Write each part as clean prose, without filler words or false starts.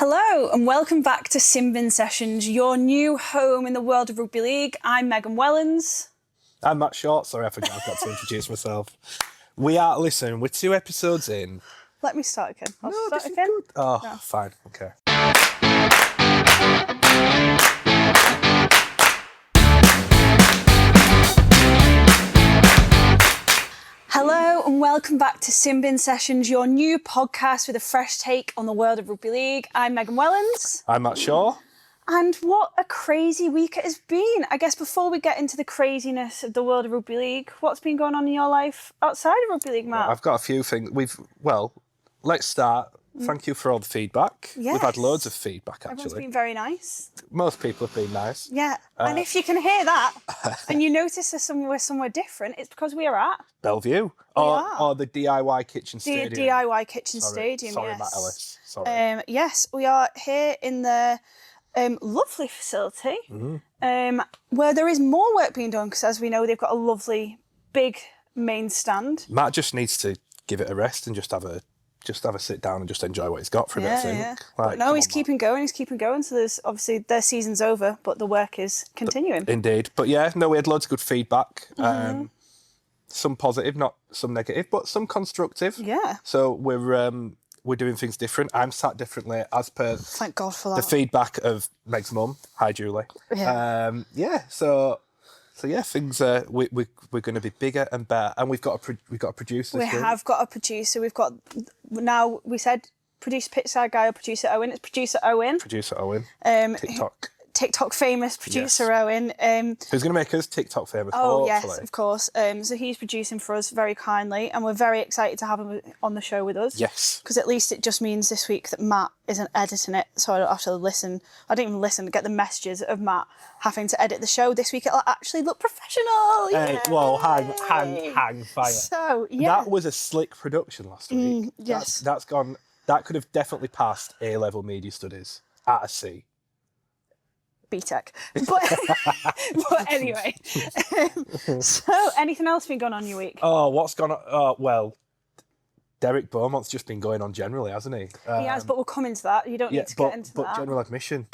Hello and welcome back to Simbin Sessions, your new home in the world of rugby league. I'm Megan Wellens. I'm Matt Short. Sorry, I forgot I've got to introduce myself. We're 2 episodes in. Let me start again. No, Start this is again. good. Oh, No. fine, okay. Hello and welcome back to Simbin Sessions, your new podcast with a fresh take on the world of rugby league. I'm Megan Wellens. I'm Matt Shaw. And what a crazy week it has been. I guess before we get into the craziness of the world of rugby league, what's been going on in your life outside of rugby league, Matt? I've got a few things. Let's start. Thank you for all the feedback. Yes. We've had loads of feedback, actually. Everyone's been very nice. Most people have been nice. Yeah, and if you can hear that and you notice we're somewhere different, it's because we are at Bellevue. Or the DIY Kitchen the Stadium. DIY Kitchen Stadium. Sorry, Yes. Matt Ellis. Sorry. Yes, we are here in the lovely facility where there is more work being done because, as we know, they've got a lovely big main stand. Matt just needs to give it a rest and just have a sit down and just enjoy what he's got for a bit, I think. Yeah. Like, No, he's keeping going. So there's obviously their season's over, but the work is continuing. Indeed. But yeah, no, we had loads of good feedback. Some positive, not some negative, but some constructive. Yeah. So we're doing things different. I'm sat differently as per Thank God for that. the feedback of Meg's mum. Hi, Julie. Yeah. So yeah, things we're going to be bigger and better, and we've got a producer. We have got a producer. We've got now. We said producer pitchside guy or producer Owen. It's producer Owen. Producer Owen. TikTok famous producer Owen. Who's going to make us TikTok famous? Oh hopefully. yes, of course. So he's producing for us very kindly, and we're very excited to have him on the show with us. Yes. Because at least it just means this week that Matt isn't editing it, so I don't have to listen. I don't even listen to get the messages of Matt having to edit the show. This week it'll actually look professional. Hey, whoa, hang fire. So yeah, That was a slick production last week. yes. That's gone. That could have definitely passed A-level media studies at a C. BTEC. But anyway. So anything else been going on your week? Oh, what's gone on? Oh, well, Derek Beaumont's just been going on generally, hasn't he? He has, but we'll come into that. You don't need to get into that. General admission.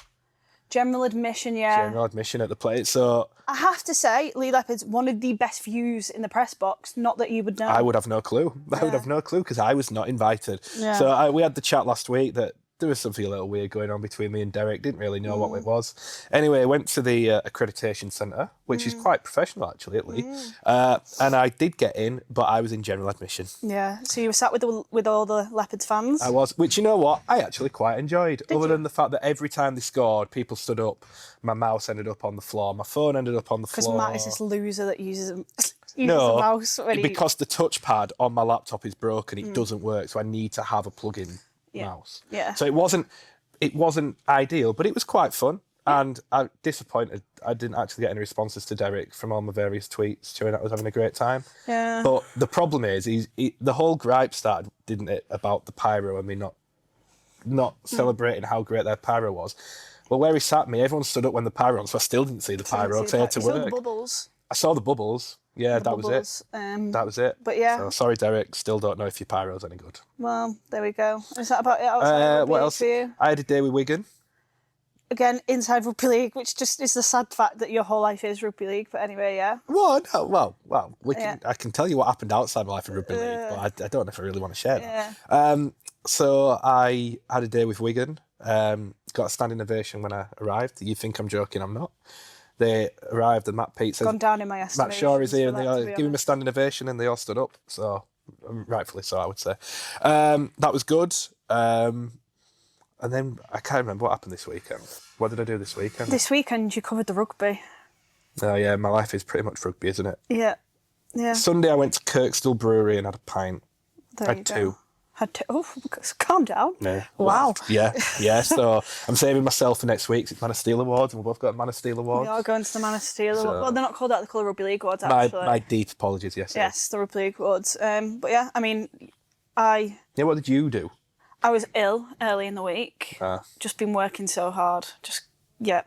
General admission, yeah. General admission at the plate. So I have to say, Leigh Leopard's one of the best views in the press box. Not that you would know. I would have no clue. I would have no clue because I was not invited. Yeah. So we had the chat last week that there was something a little weird going on between me and Derek. Didn't really know what it was. Anyway, I went to the accreditation centre, which is quite professional actually at Leigh. And I did get in, but I was in general admission. Yeah. So you were sat with all the Leopards fans. I was, which you know what, I actually quite enjoyed. Other than the fact that every time they scored, people stood up. My mouse ended up on the floor. My phone ended up on the floor. Because Matt is this loser that uses a mouse. Because the touchpad on my laptop is broken, it doesn't work, so I need to have a plug-in mouse. Yeah. So it wasn't ideal, but it was quite fun. And I'm disappointed I didn't actually get any responses to Derek from all my various tweets showing that I was having a great time. Yeah. But the problem is, the whole gripe started, didn't it, about the pyro and me not celebrating how great their pyro was. Well, where he sat me, everyone stood up when the pyro on, so I still didn't see the pyro because I had to work. You saw the bubbles. I saw the bubbles. Yeah, that was it. That was it. But yeah. So, sorry, Derek. Still don't know if your pyro's any good. Well, there we go. Is that about it outside what else? for you? I had a day with Wigan. Again, inside rugby league, which just is the sad fact that your whole life is rugby league. But anyway, yeah. Well, I can tell you what happened outside my life in rugby league, but I don't know if I really want to share that. So I had a day with Wigan. Got a standing ovation when I arrived. You think I'm joking? I'm not. They arrived and Matt Pete says, gone down in my estimation. Matt Shaw is here and they all give him a standing ovation and they all stood up. So, rightfully so, I would say. That was good. And then I can't remember what happened this weekend. What did I do this weekend? This weekend you covered the rugby. Oh yeah, my life is pretty much rugby, isn't it? Yeah. Yeah. Sunday I went to Kirkstall Brewery and had a pint. There you go. Had two. Oh, calm down. Yeah. Wow. Yeah. So I'm saving myself for next week. It's Man of Steel Awards, and we've both got Man of Steel Awards. We are going to the Man of Steel Awards. Well, they're not called that. They're called the Rugby League Awards, My actually. deep apologies, yes. Yes, the Rugby League Awards. But yeah, I mean, Yeah, what did you do? I was ill early in the week. Just been working so hard. Yeah.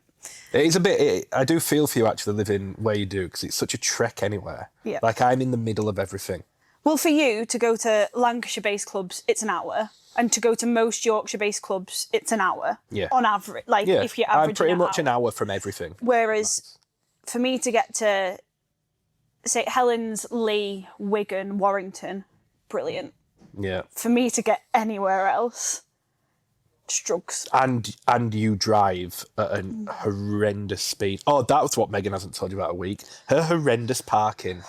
It is a bit. I do feel for you actually living where you do because it's such a trek anywhere. Yeah. Like I'm in the middle of everything. Well, for you to go to Lancashire-based clubs, it's an hour. And to go to most Yorkshire-based clubs, it's an hour. Yeah. On average. Like, if you're averaging I'm pretty much an hour from everything. Whereas, for me to get to St Helens, Leigh, Wigan, Warrington, brilliant. Yeah. For me to get anywhere else, drugs. And you drive at a horrendous speed. Oh, that was what Megan hasn't told you about a week. Her horrendous parking.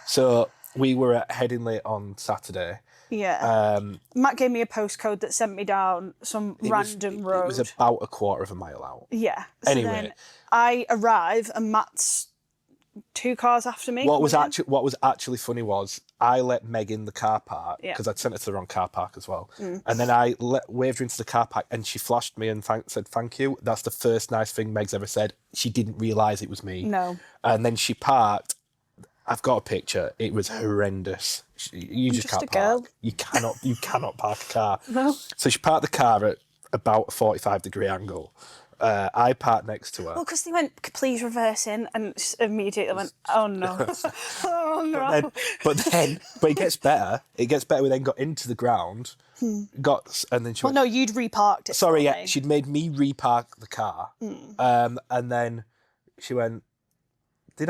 So we were at Headingley on Saturday. Yeah. Matt gave me a postcode that sent me down some random road. It was about a quarter of a mile out. Yeah. So anyway, then I arrive and Matt's 2 cars after me. What was actually funny was I let Meg in the car park because I'd sent her to the wrong car park as well. And then I waved her into the car park and she flashed me and said thank you. That's the first nice thing Meg's ever said. She didn't realise it was me. No. And then she parked. I've got a picture. It was horrendous. You just can't park. You cannot park a car. No. So she parked the car at about a 45-degree angle. I parked next to her. Well, because they went, please reverse in, and immediately went, oh no. Oh no. But it gets better. It gets better. We then got into the ground, and then she went, no, you'd reparked it. Sorry, yeah, she'd made me repark the car. And then she went, did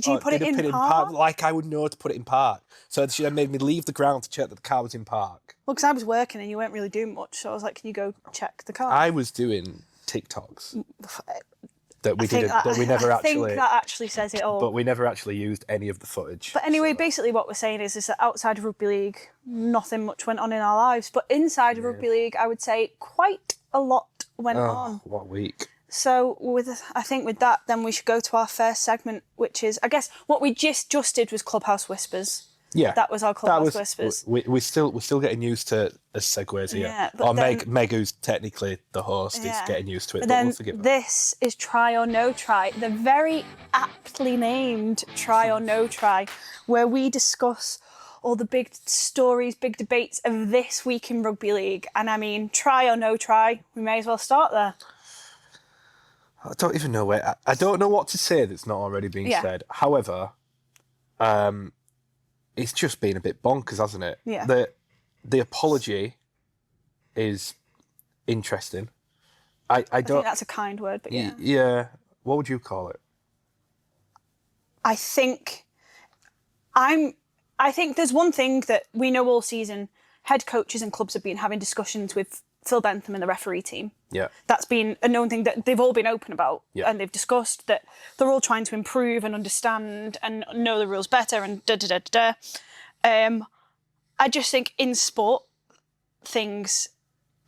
you put it in park? Like I would know to put it in park. So she then made me leave the ground to check that the car was in park. Well, because I was working and you weren't really doing much, so I was like, can you go check the car? I was doing TikToks that we never actually. I think that actually says it all. But we never actually used any of the footage. But anyway, basically what we're saying is that outside of rugby league, nothing much went on in our lives. But inside of rugby league, I would say quite a lot went on. What week? So with that, then we should go to our first segment, which is, I guess, what we just did was Clubhouse Whispers. Yeah, that was our Clubhouse Whispers. We're still getting used to the segues here. Yeah, or Meg, who's technically the host, is getting used to it. But then we'll forgive her. This is Try or No Try, the very aptly named Try or No Try, where we discuss all the big stories, big debates of this week in rugby league. And I mean, try or no try, we may as well start there. I don't even know where. I don't know what to say that's not already been said. However, it's just been a bit bonkers, hasn't it? Yeah. The apology is interesting. I don't think that's a kind word, but yeah. Yeah. What would you call it? I think there's one thing that we know all season. Head coaches and clubs have been having discussions with Phil Bentham and the referee team. Yeah. That's been a known thing that they've all been open about, and they've discussed that they're all trying to improve and understand and know the rules better and I just think in sport things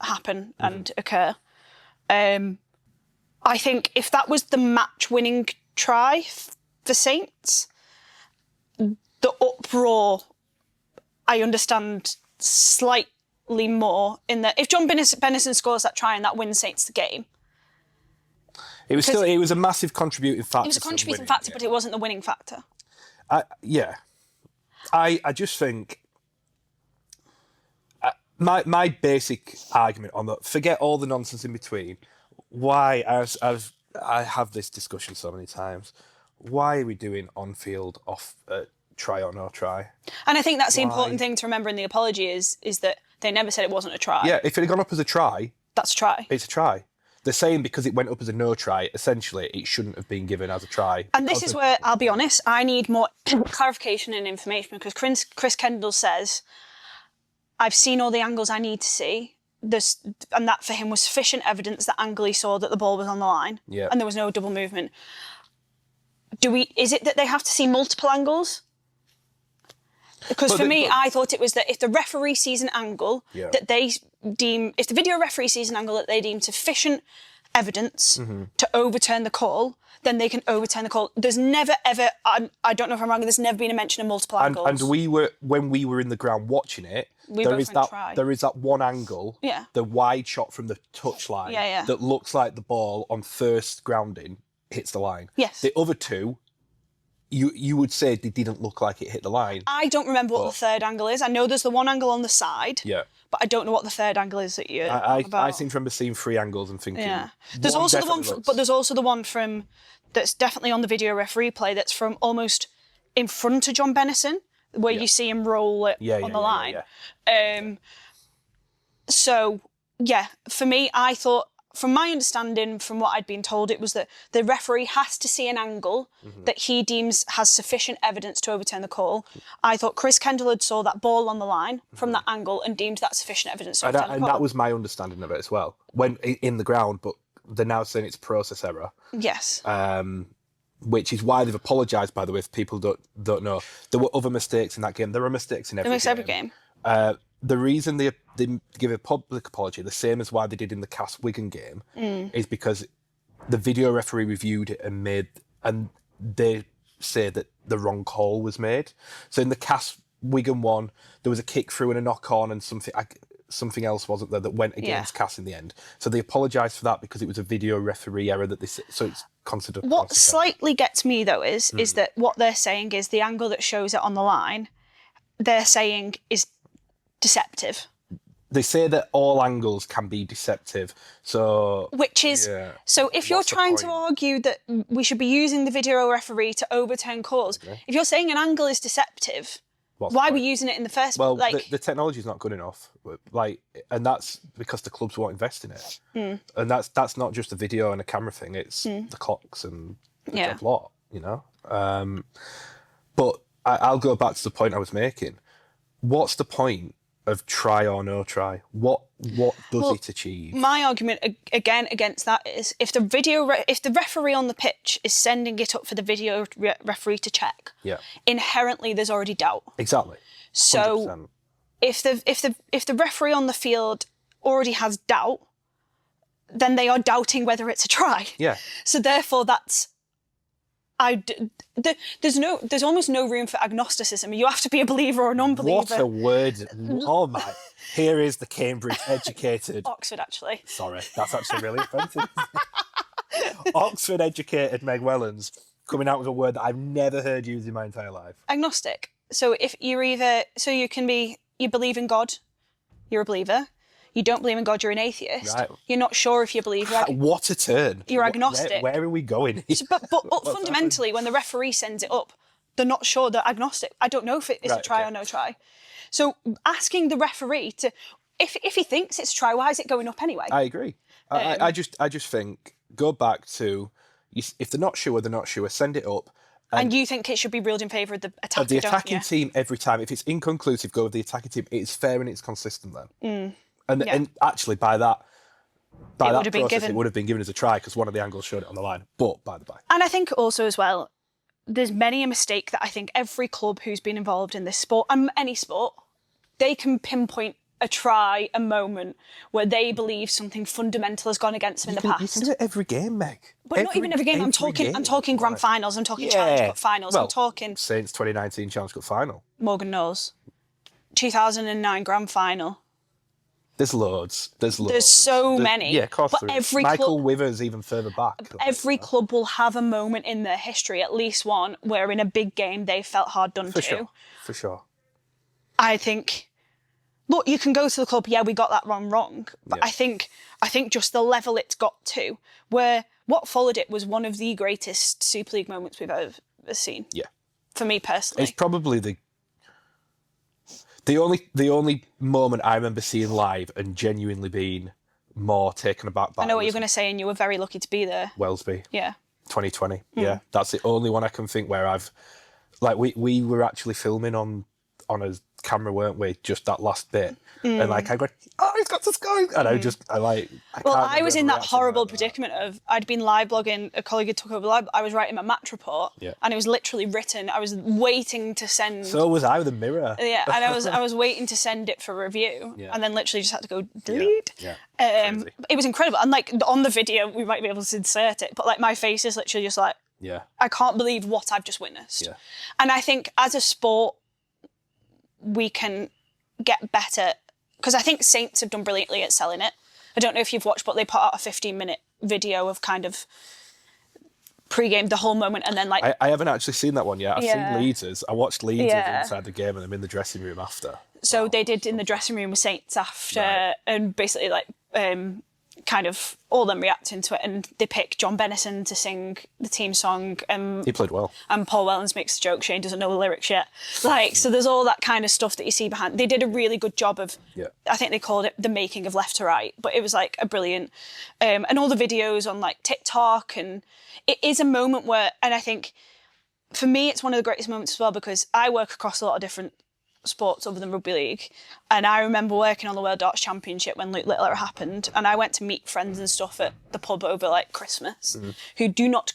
happen and occur. I think if that was the match-winning try for Saints, the uproar I understand slightly more in that if John Bennison scores that try and that wins Saints the game. It was a massive contributing factor. It was a contributing factor, but it wasn't the winning factor. I just think my basic argument on that, forget all the nonsense in between. Why, as I have this discussion so many times, why are we doing on-field off try or no try? And I think that's the important thing to remember in the apology is that they never said it wasn't a try. Yeah, if it had gone up as a try, that's a try. It's a try. They're saying because it went up as a no try, essentially it shouldn't have been given as a try. And this is where, I'll be honest, I need more clarification and information because Chris Kendall says, I've seen all the angles I need to see. And that for him was sufficient evidence that Angley saw that the ball was on the line and there was no double movement. Is it that they have to see multiple angles? Because for me, I thought it was that if the referee sees an angle that they deem, if the video referee sees an angle that they deem sufficient evidence to overturn the call, then they can overturn the call. There's never, ever, I don't know if I'm wrong, there's never been a mention of multiple angles. And when we were in the ground watching it, there is that one angle, the wide shot from the touchline that looks like the ball on first grounding hits the line. Yes. The other two, you would say they didn't look like it hit the line. I don't remember what the third angle is. I know there's the one angle on the side. Yeah. But I don't know what the third angle is that you're about. I seem to remember seeing three angles and thinking. Yeah. There's also the one, but there's also the one from that's definitely on the video referee play that's from almost in front of John Bennison where you see him roll it on the line. So, yeah, for me, I thought, from my understanding, from what I'd been told, it was that the referee has to see an angle that he deems has sufficient evidence to overturn the call. I thought Chris Kendall had saw that ball on the line from that angle and deemed that sufficient evidence to overturn the call. And that was my understanding of it as well, when in the ground, but they're now saying it's process error. Yes. Which is why they've apologised, by the way, if people don't know. There were other mistakes in that game. There are mistakes in every game. The reason they give a public apology, the same as why they did in the Cass Wigan game, is because the video referee reviewed it and they say that the wrong call was made. So in the Cass Wigan one, there was a kick through and a knock on and something else wasn't there that went against Cass in the end. So they apologised for that because it was a video referee error so it's considered. What slightly gets me though is that what they're saying is the angle that shows it on the line, they're saying is deceptive. They say that all angles can be deceptive. So which is so if you're trying to argue that we should be using the video referee to overturn calls, if you're saying an angle is deceptive, why are we using it in the first place? Well, the technology is not good enough. And that's because the clubs won't invest in it. And that's not just a video and a camera thing. It's the clocks and the lot, you know. But I'll go back to the point I was making. What's the point of try or no try? What does it achieve? My argument again against that is if the referee on the pitch is sending it up for the video referee to check, inherently there's already doubt. Exactly. 100%. So if the referee on the field already has doubt, then they are doubting whether it's a try. Yeah. So therefore there's almost no room for agnosticism. You have to be a believer or a non-believer. What a word. Oh my. Here is the Cambridge educated. Oxford, actually. Sorry, that's actually really offensive. Oxford educated Meg Wellens coming out with a word that I've never heard used in my entire life. Agnostic. So if you're you believe in God, you're a believer. You don't believe in God, you're an atheist. Right. You're not sure if you believe. What a turn. You're agnostic. Where are we going? But fundamentally, when the referee sends it up, they're not sure, they're agnostic. I don't know if it is a try or no try. So asking the referee to, if he thinks it's a try, why is it going up anyway? I agree. I just think, go back to, if they're not sure, send it up. And you think it should be ruled in favour of the attacker, of the attacking team every time. If it's inconclusive, go with the attacking team. It's fair and it's consistent then. And actually, by that process, it would have been given as a try because one of the angles showed it on the line. But by the by. And I think also as well, there's many a mistake that I think every club who's been involved in this sport, and any sport, they can pinpoint a try, a moment where they believe something fundamental has gone against them in the past. You can do it every game, Meg. But not even every game. I'm talking grand finals. I'm talking Challenge Cup finals. I'm talking Saints 2019 Challenge Cup final. Morgan knows. 2009 grand final. There's loads. There's so many. Yeah, of course. But every Michael Withers even further back. Every club will have a moment in their history, at least one, where in a big game they felt hard done to. For sure. I think. Look, you can go to the club. Yeah, we got that wrong. But I think just the level it's got to, where what followed it was one of the greatest Super League moments we've ever seen. Yeah. For me personally, it's probably the only moment I remember seeing live and genuinely being more taken aback by. I know what you're going to say, and you were very lucky to be there. Wellesby. Yeah. 2020. Yeah, that's the only one I can think where I've, we were actually filming on a camera, weren't we? Just that last bit, and I go, oh, he's got to score, and I was in that horrible predicament of I'd been live blogging, a colleague had took over live, I was writing my match report, and it was literally written. I was waiting to send. So was I with a mirror. Yeah, and I was waiting to send it for review, and then literally just had to go delete. Yeah. It was incredible, and on the video we might be able to insert it, but my face is literally just like, I can't believe what I've just witnessed. Yeah. And I think as a sport, we can get better, because I think Saints have done brilliantly at selling it. I don't know if you've watched, but they put out a 15-minute video of kind of pre-game, the whole moment, and then I haven't actually seen that one yet. I've seen Leeds'. I watched Leeds' inside the game, and I'm in the dressing room after. So they did in the dressing room with Saints after, and basically kind of all them reacting to it, and they pick John Bennison to sing the team song. He played well. And Paul Wellens makes a joke, Shane doesn't know the lyrics yet. Like, so there's all that kind of stuff that you see behind. They did a really good job of, I think they called it the making of Left to Right, but it was like a brilliant, and all the videos on like TikTok, and it is a moment where, and I think for me, it's one of the greatest moments as well, because I work across a lot of different sports other than rugby league, and I remember working on the World Darts Championship when Luke Littler happened, and I went to meet friends and stuff at the pub over like Christmas who do not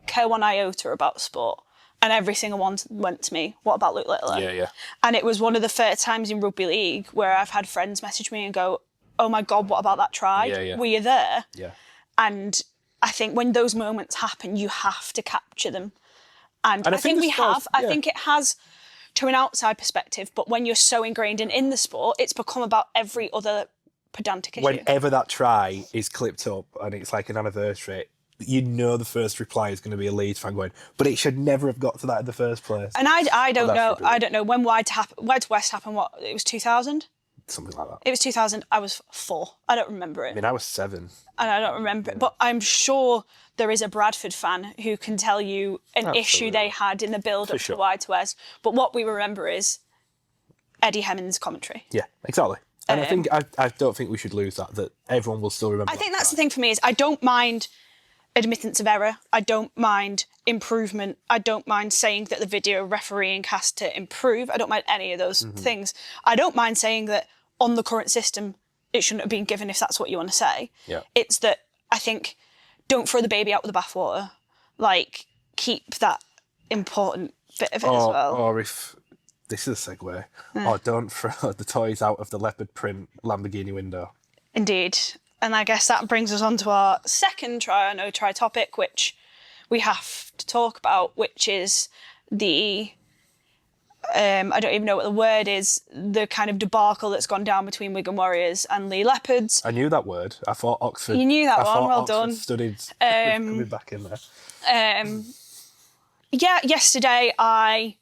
care one iota about sport, and every single one went to me, what about Luke Littler? And it was one of the first times in rugby league where I've had friends message me and go, oh my god, what about that try? Were you there? And I think when those moments happen, you have to capture them, and I think we have. I think it has to an outside perspective, but when you're so ingrained in the sport, it's become about every other pedantic issue. Whenever that try is clipped up and it's like an anniversary, you know the first reply is going to be a Leeds fan going, but it should never have got to that in the first place. And I don't know. I don't know when Wide to West happened. What, it was 2000? Something like that. It was 2000. I was 4. I don't remember it. I mean, I was 7. And I don't remember it. But I'm sure there is a Bradford fan who can tell you an issue they had in the build-up to Wide to West. But what we remember is Eddie Hemmings' commentary. Yeah, exactly. And I don't think we should lose that everyone will still remember. I think that's the thing for me is I don't mind admittance of error. I don't mind improvement. I don't mind saying that the video refereeing has to improve. I don't mind any of those things. I don't mind saying that on the current system, it shouldn't have been given if that's what you want to say. It's that I think don't throw the baby out with the bathwater. Like, keep that important bit of it as well. Or if, this is a segue, or don't throw the toys out of the leopard print Lamborghini window. Indeed. And I guess that brings us on to our second try or no try topic, which we have to talk about, which is the, I don't even know what the word is, the kind of debacle that's gone down between Wigan Warriors and Leigh Leopards. I knew that word. I thought Oxford. You knew that one, well Oxford done. Studied coming back in there. Yesterday I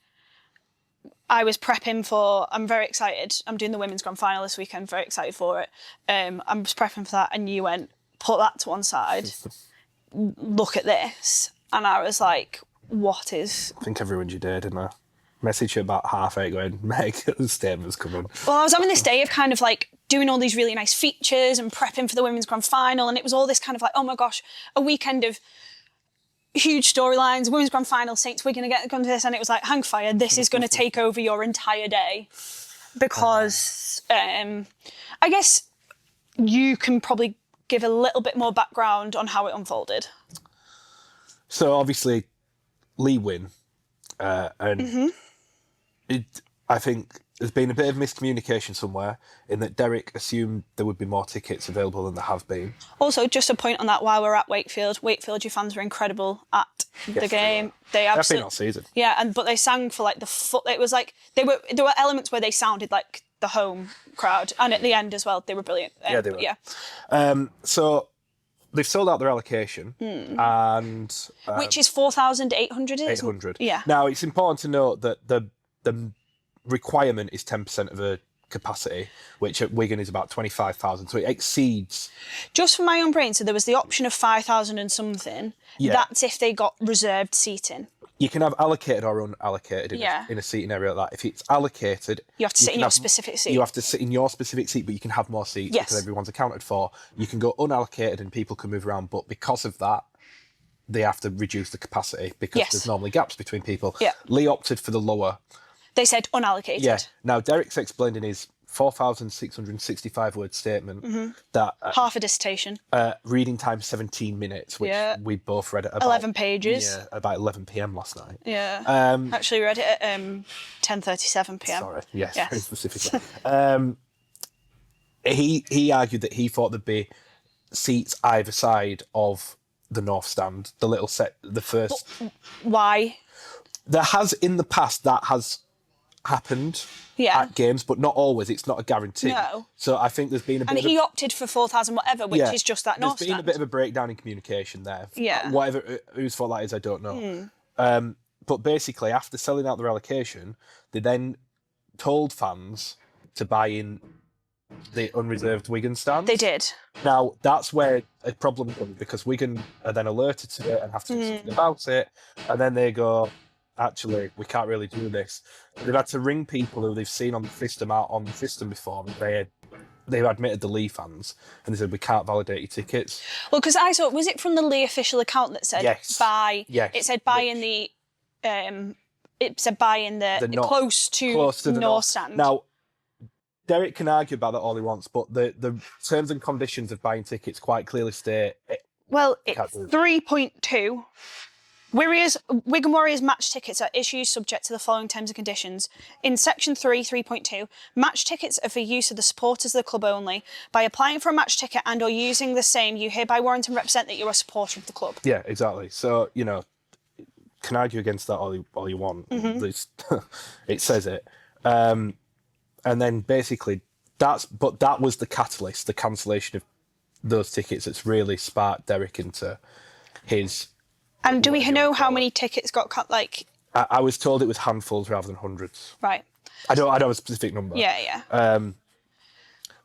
was prepping for, I'm very excited. I'm doing the women's grand final this weekend, very excited for it. I was prepping for that and you went, put that to one side, look at this. And I was like, what is... I think I ruined your day, didn't I? Message you about 8:30 going, Meg, the statement's coming. Well, I was having this day of kind of like doing all these really nice features and prepping for the women's grand final, and it was all this kind of like, oh my gosh, a weekend of huge storylines, women's grand final, Saints Wigan again, to this, and it was like, hang fire, this is going to take over your entire day. Because I guess you can probably give a little bit more background on how it unfolded. So obviously, Leigh win, and I think there's been a bit of miscommunication somewhere in that Derek assumed there would be more tickets available than there have been. Also, just a point on that while we're at Wakefield, your fans were incredible at the game. They absolutely, been all season. Yeah, but they sang for like the foot. It was like there were elements where they sounded like the home crowd, and at the end as well, they were brilliant. Yeah, they were. Yeah. So they've sold out their allocation, and which is 4,800. 800. Yeah. Now it's important to note that the requirement is 10% of a capacity, which at Wigan is about 25,000. So it exceeds. Just for my own brain, so there was the option of 5,000 and something. Yeah. That's if they got reserved seating. You can have allocated or unallocated in a seating area like that. If it's allocated, you have to sit in your specific seat. You have to sit in your specific seat, but you can have more seats because everyone's accounted for. You can go unallocated and people can move around, but because of that, they have to reduce the capacity because there's normally gaps between people. Yeah. Leigh opted for the lower. They said unallocated. Yeah. Now, Derek's explained in his 4,665 word statement that... half a dissertation. Reading time 17 minutes, which we both read at about... 11 pages. Yeah, about 11 p.m. last night. Yeah. Actually read it at 10:37 p.m. Sorry, yes. Very specifically. He argued that he thought there'd be seats either side of the north stand, the little set, the first... Why? There has, in the past, that has happened at games, but not always. It's not a guarantee. No. So I think there's been a bit And he opted for 4,000 whatever, which is just that north stand. There's been a bit of a breakdown in communication there. Yeah. Whatever, whose fault that is, I don't know. But basically, after selling out their allocation, they then told fans to buy in the unreserved Wigan stand. They did. Now, that's where a problem comes, because Wigan are then alerted to it and have to do something about it, and then they go, actually, we can't really do this. They've had to ring people who they've seen on the system before, and they've admitted the Leigh fans, and they said, we can't validate your tickets. Well, because I saw, was it from the Leigh official account that said buy? Yes. It said buy in the. It said buy in the close to the north stand. Now, Derek can argue about that all he wants, but the terms and conditions of buying tickets quite clearly state. Well, it's 3.2. Wigan Warriors match tickets are issued subject to the following terms and conditions. In section 3.2, match tickets are for use of the supporters of the club only. By applying for a match ticket and or using the same, you hereby warrant and represent that you're a supporter of the club. Yeah, exactly. So, can argue against that all you want. It says it. And then basically that was the catalyst, the cancellation of those tickets that's really sparked Derek into his. And do we know how many tickets got cut? Like, I was told it was handfuls rather than hundreds. Right. I don't have a specific number. Yeah.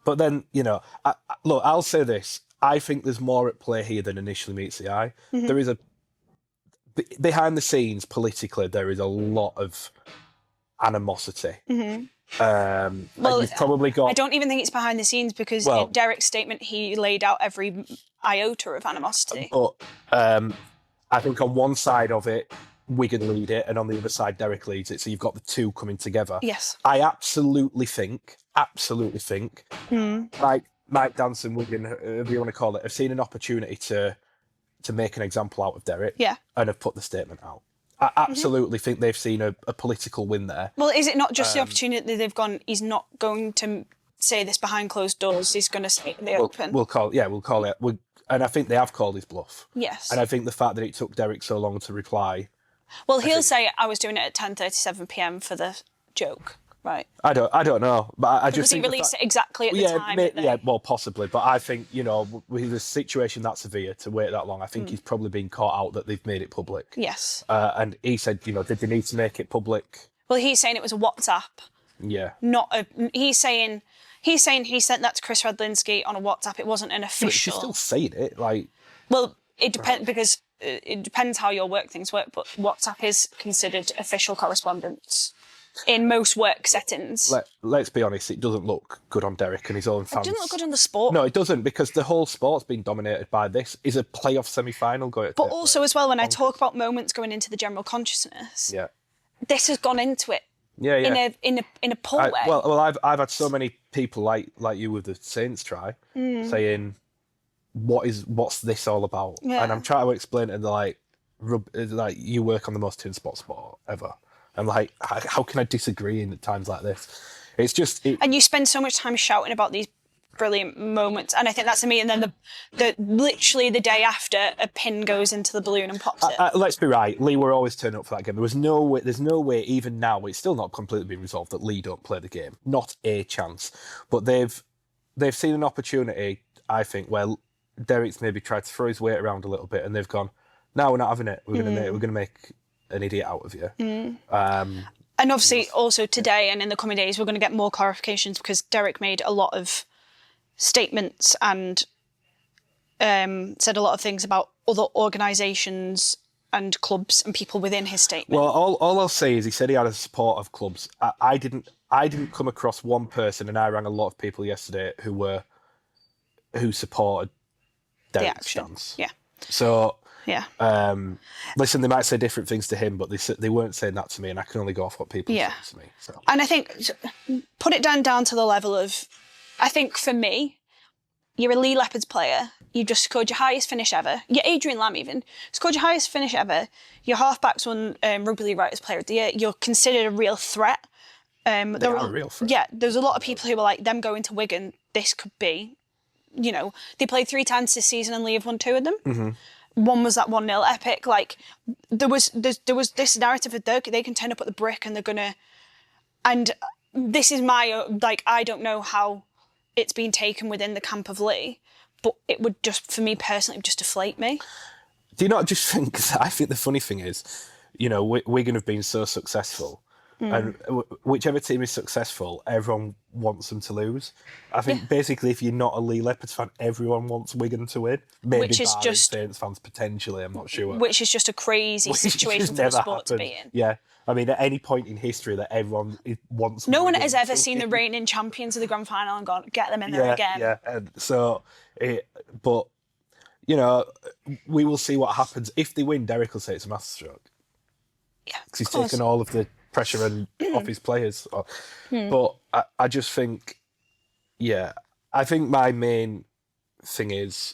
But then, look, I'll say this. I think there's more at play here than initially meets the eye. Mm-hmm. There is behind the scenes, politically, there is a lot of animosity. Mm-hmm. Well, you've probably got. I don't even think it's behind the scenes, because in Derek's statement he laid out every iota of animosity. But I think on one side of it, Wigan lead it, and on the other side, Derek leads it. So you've got the two coming together. Yes. I absolutely think, like Mike Danson, Wigan, whatever you want to call it, have seen an opportunity to make an example out of Derek. Yeah. And have put the statement out. I absolutely think they've seen a political win there. Well, is it not just the opportunity that they've gone, he's not going to say this behind closed doors, he's going to say it in the open? We'll call it. And I think they have called his bluff. Yes. And I think the fact that it took Derek so long to reply. Well, he'll say, I was doing it at 10:37 p.m. for the joke, right? I don't know, but I just think he released it exactly at the time. Well, possibly, but I think with a situation that severe to wait that long, I think he's probably been caught out that they've made it public. Yes. And he said, did they need to make it public? Well, he's saying it was a WhatsApp. Yeah. He's saying he sent that to Chris Radlinski on a WhatsApp. It wasn't an official. But he's still saying it, like. Well, it depends because it depends how your work things work, but WhatsApp is considered official correspondence in most work settings. Let's be honest, it doesn't look good on Derek and his own fans. It doesn't look good on the sport. No, it doesn't, because the whole sport's been dominated by this. Is a playoff semi-final going to But also as well, when I talk about moments going into the general consciousness, this has gone into it. Yeah. In a poor way. Well, I've had so many people like you with the Saints try saying, what's this all about? Yeah. And I'm trying to explain it, and they're like, you work on the most tin-spot sport ever. I'm like, how can I disagree in times like this? It's just... And you spend so much time shouting about these brilliant moments, and I think that's me. And then the literally the day after, a pin goes into the balloon and pops it. Let's be right, Leigh were always turning up for that game. There's no way, even now, it's still not completely been resolved that Leigh don't play the game. Not a chance. But they've seen an opportunity, I think, where Derek's maybe tried to throw his weight around a little bit, and they've gone, no, we're not having it. We're going to make an idiot out of you. And obviously also today and in the coming days we're going to get more clarifications, because Derek made a lot of statements and said a lot of things about other organisations and clubs and people within his statement. Well, all I'll say is he said he had a support of clubs. I didn't come across one person, and I rang a lot of people yesterday who supported Derek's stance. Yeah. So yeah. Listen, they might say different things to him, but they weren't saying that to me, and I can only go off what people say to me. So. And I think, put it down to the level of, I think for me, you're a Leigh Leopards player, you just scored your highest finish ever. You're Adrian Lamb even, scored your highest finish ever. Your halfbacks won Rugby League Writers Player of the Year. You're considered a real threat. They are a real threat. Yeah, there's a lot of people who were like, them going to Wigan, this could be, they played 3 times this season and Leigh have won 2 of them. Mm-hmm. One was that 1-0 epic. Like there was this narrative of they can turn up at the Brick and they're gonna, and this is my I don't know how it's been taken within the camp of Leigh, but it would just, for me personally, just deflate me. Do you not just think? I think the funny thing is, Wigan have been so successful And whichever team is successful, everyone wants them to lose. I think basically, if you're not a Leigh Leopards fan, everyone wants Wigan to win. Maybe Which is barring just Saints fans potentially. I'm not sure. Which is just a crazy situation for the sport to be in. Yeah. I mean, at any point in history that everyone wants. No one has ever seen the reigning champions of the grand final and gone, get them in there again. Yeah, and so, but, you know, we will see what happens. If they win, Derek will say it's a masterstroke. Yeah, because he's taken all of the pressure off his players. But I just think, I think my main thing is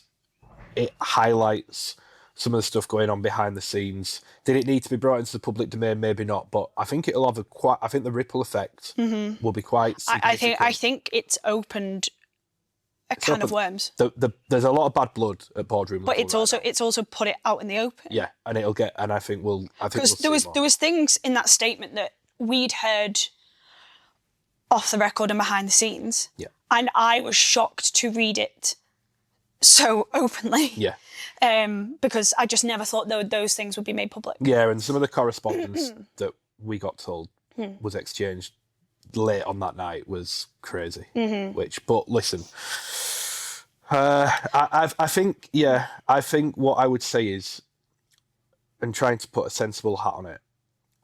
it highlights some of the stuff going on behind the scenes. Did it need to be brought into the public domain? Maybe not, but I think it'll have I think the ripple effect will be quite significant. I think it's opened a can of worms. There's a lot of bad blood at boardroom level. But it's also put it out in the open. Yeah, and I think because there was things in that statement that we'd heard off the record and behind the scenes. Yeah. And I was shocked to read it so openly. Yeah. Because I just never thought those things would be made public. Yeah, and some of the correspondence that we got told was exchanged late on that night was crazy. But listen, I think what I would say is, and trying to put a sensible hat on it,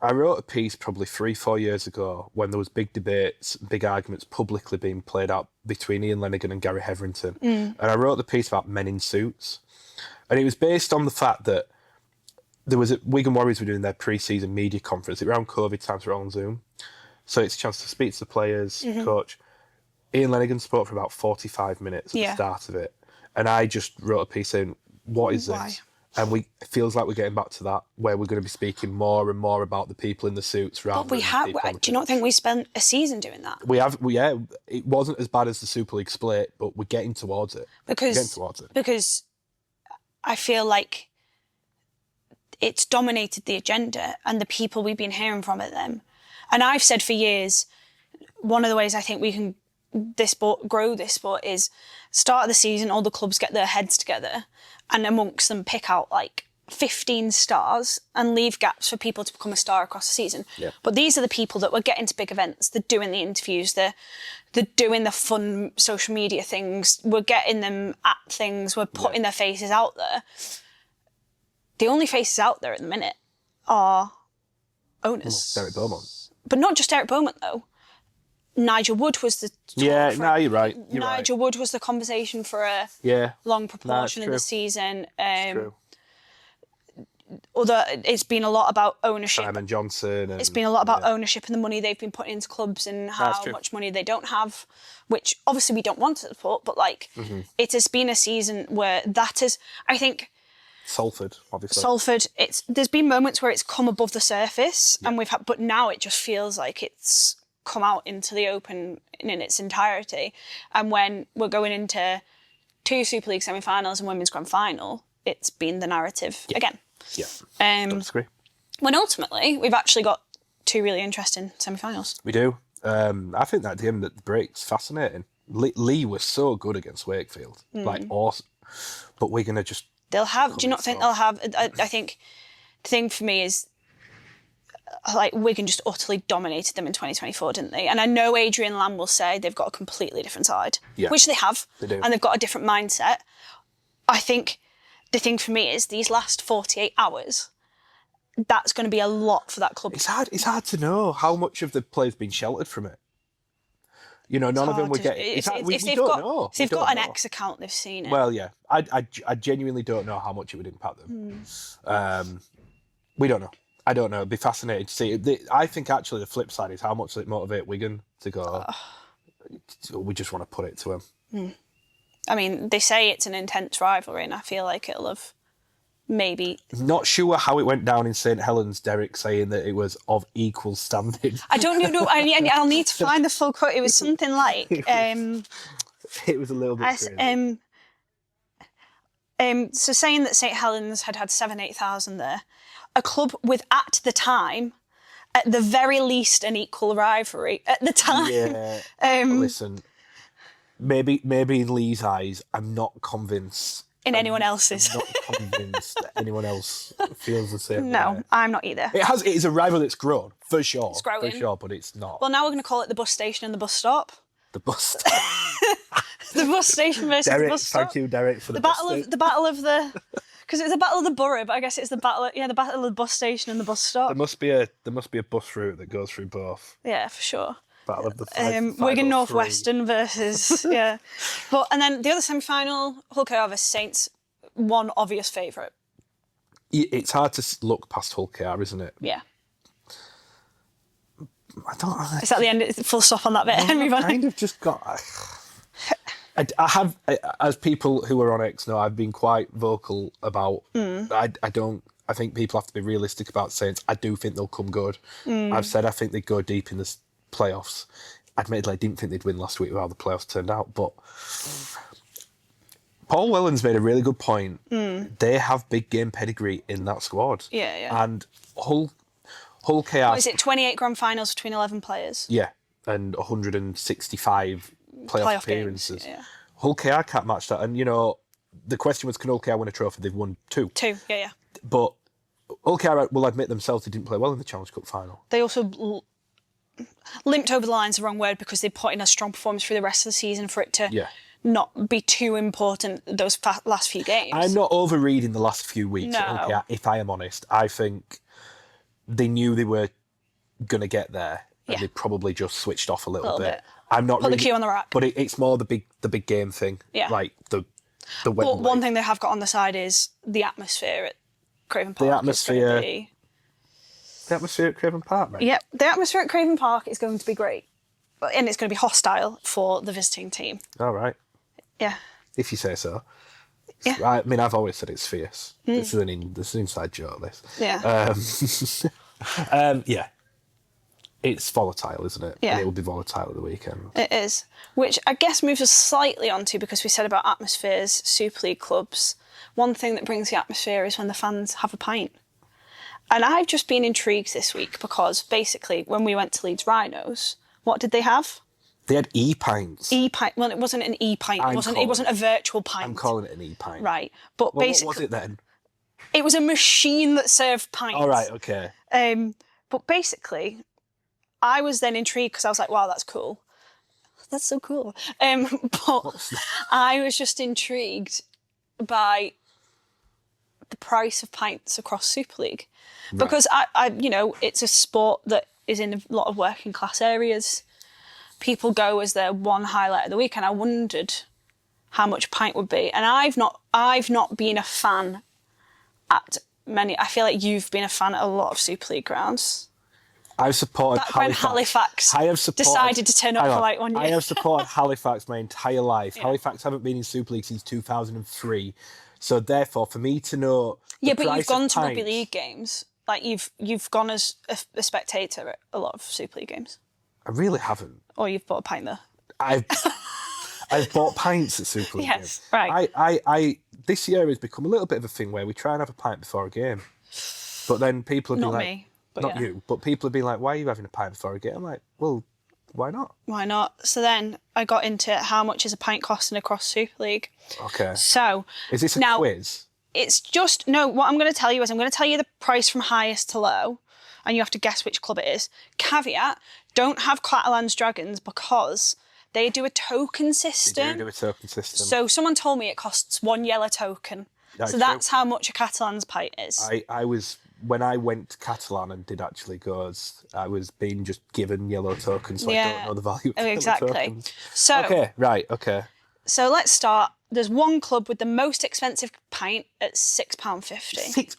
I wrote a piece probably 3-4 years ago when there was big debates, big arguments publicly being played out between Ian Lenigan and Gary Hetherington. And I wrote the piece about men in suits. And it was based on the fact that there was Wigan Warriors were doing their pre-season media conference. It was around COVID times, we were on Zoom. So it's a chance to speak to the players, coach. Ian Lenigan spoke for about 45 minutes at the start of it. And I just wrote a piece saying, what is this? And it feels like we're getting back to that, where we're going to be speaking more and more about the people in the suits. Rather but we have. Do you not think we spent a season doing that? We have. It wasn't as bad as the Super League split, but we're getting towards it. Because I feel like it's dominated the agenda and the people we've been hearing from at them. And I've said for years, one of the ways I think we can grow this sport is start of the season, all the clubs get their heads together and amongst them pick out like 15 stars and leave gaps for people to become a star across the season. Yeah. But these are the people that were getting to big events, they're doing the interviews, they're doing the fun social media things, we're getting them at things, we're putting their faces out there. The only faces out there at the minute are owners. Derek Beaumont. But not just Derek Beaumont though. Nigel Wood was the you're right. Nigel Wood was the conversation for a long proportion of the season. True. It's been a lot about ownership. Simon Johnson. It's been a lot about ownership and the money they've been putting into clubs and how much money they don't have, which obviously we don't want to support. But it has been a season where that is, I think. Salford, obviously. Salford. There's been moments where it's come above the surface, and but now it just feels like it's come out into the open in its entirety. And when we're going into 2 Super League semi-finals and Women's Grand Final, it's been the narrative again. Yeah, don't disagree. When ultimately, we've actually got 2 really interesting semi-finals. We do. I think that game at the break's fascinating. Leigh was so good against Wakefield. Awesome. But we're going to just... They'll have... Do you not think they'll have... I think the thing for me is Wigan just utterly dominated them in 2024, didn't they? And I know Adrian Lamb will say they've got a completely different side, which they have. They do. And they've got a different mindset. I think the thing for me is these last 48 hours, that's going to be a lot for that club. It's hard to know how much of the play's been sheltered from it. None of them were getting... We don't know. If they've got an X account, they've seen it. Well, yeah. I genuinely don't know how much it would impact them. We don't know. I don't know. It'd be fascinating to see. I think actually the flip side is how much does it motivate Wigan to go, we just want to put it to them. I mean, they say it's an intense rivalry and I feel like it'll have maybe... Not sure how it went down in St Helens, Derek saying that it was of equal standing. I don't know. I'll need to find the full quote. It was something like... it was a little bit crazy. So saying that St Helens had 7,000-8,000 there, a club with, at the time, at the very least, an equal rivalry. At the time. Yeah. Listen, maybe in Leigh's eyes, I'm not convinced. In anyone else's. I'm not convinced that anyone else feels the same. No, way. I'm not either. It is a rivalry that's grown, for sure. It's growing. For sure, but it's not. Well, now we're going to call it the bus station and the bus stop. The bus stop. The bus station versus Derek, the bus stop. thank you, Derek, for the battle of the... Because it's the battle of the borough, but I guess it's the battle of the bus station and the bus stop. There must be a bus route that goes through both. Yeah, for sure. Battle of the Wigan North Western versus and then the other semi-final, Hull KR versus Saints, one obvious favourite. It's hard to look past Hull KR, isn't it? Yeah. I don't. Is that the end? Full stop on that bit. I've kind of just got. I have, as people who are on X know, I've been quite vocal about. I think people have to be realistic about Saints. I do think they'll come good. I've said I think they go deep in the playoffs. Admittedly, I didn't think they'd win last week with how the playoffs turned out, but Paul Wellens made a really good point. They have big game pedigree in that squad. Yeah. And Hull KR... What is it, 28 grand finals between 11 players? Yeah, and 165 playoff appearances. Games, yeah. Hull KR can't match that. And, the question was, can Hull KR win a trophy? They've won 2. 2, yeah. But Hull KR will admit themselves they didn't play well in the Challenge Cup final. They also limped over the line's the wrong word because they put in a strong performance for the rest of the season for it to not be too important those last few games. I'm not overreading the last few weeks at Hull KR, if I am honest. I think they knew they were going to get there and they probably just switched off a little bit. I'm not Put the cue on the rack. But it's more the big game thing. Yeah. Like the But one thing they have got on the side is the atmosphere at Craven Park. The atmosphere at Craven Park, mate. Yep, the atmosphere at Craven Park is going to be great. And it's going to be hostile for the visiting team. All right. Yeah. If you say so. Yeah. I mean, I've always said it's fierce. This is an inside joke, this. Yeah. Yeah. It's volatile, isn't it? Yeah. And it will be volatile at the weekend. It is. Which I guess moves us slightly onto, because we said about atmospheres, Super League clubs. One thing that brings the atmosphere is when the fans have a pint. And I've just been intrigued this week because basically when we went to Leeds Rhinos, what did they have? They had e-pints. E-pint. Well, it wasn't an e-pint. It wasn't a virtual pint. I'm calling it an e-pint. Right. But basically, what was it then? It was a machine that served pints. All right, okay. But basically, I was then intrigued because I was like, wow, that's cool. That's so cool. But I was just intrigued by the price of pints across Super League. Right. Because, it's a sport that is in a lot of working class areas. People go as their one highlight of the week, and I wondered how much pint would be. And I've not been a fan at many. I feel like you've been a fan at a lot of Super League grounds. I've supported Halifax. Decided to turn up for like 1 year. I have supported Halifax my entire life. Yeah. Halifax haven't been in Super League since 2003. So therefore, for me to know but you've gone to rugby league games. Like you've gone as a spectator at a lot of Super League games. I really haven't. Or you've bought a pint there. I've bought pints at Super League games. Yes, right. I this year has become a little bit of a thing where we try and have a pint before a game. But then people have been like... Me. Not you, but people have been like, why are you having a pint before a game? I'm like, well, why not? Why not? So then I got into how much is a pint costing across Super League. Okay. So... Is this a quiz? It's just... No, what I'm going to tell you is I'm going to tell you the price from highest to low, and you have to guess which club it is. Caveat, don't have Catalan's Dragons because they do a token system. They do a token system. So someone told me it costs 1 yellow token. That's how much a Catalan's pint is. I was... When I went to Catalan and did actually goes, I was being just given yellow tokens, so I don't know the value of yellow tokens. So, okay. So let's start. There's one club with the most expensive pint at £6.50.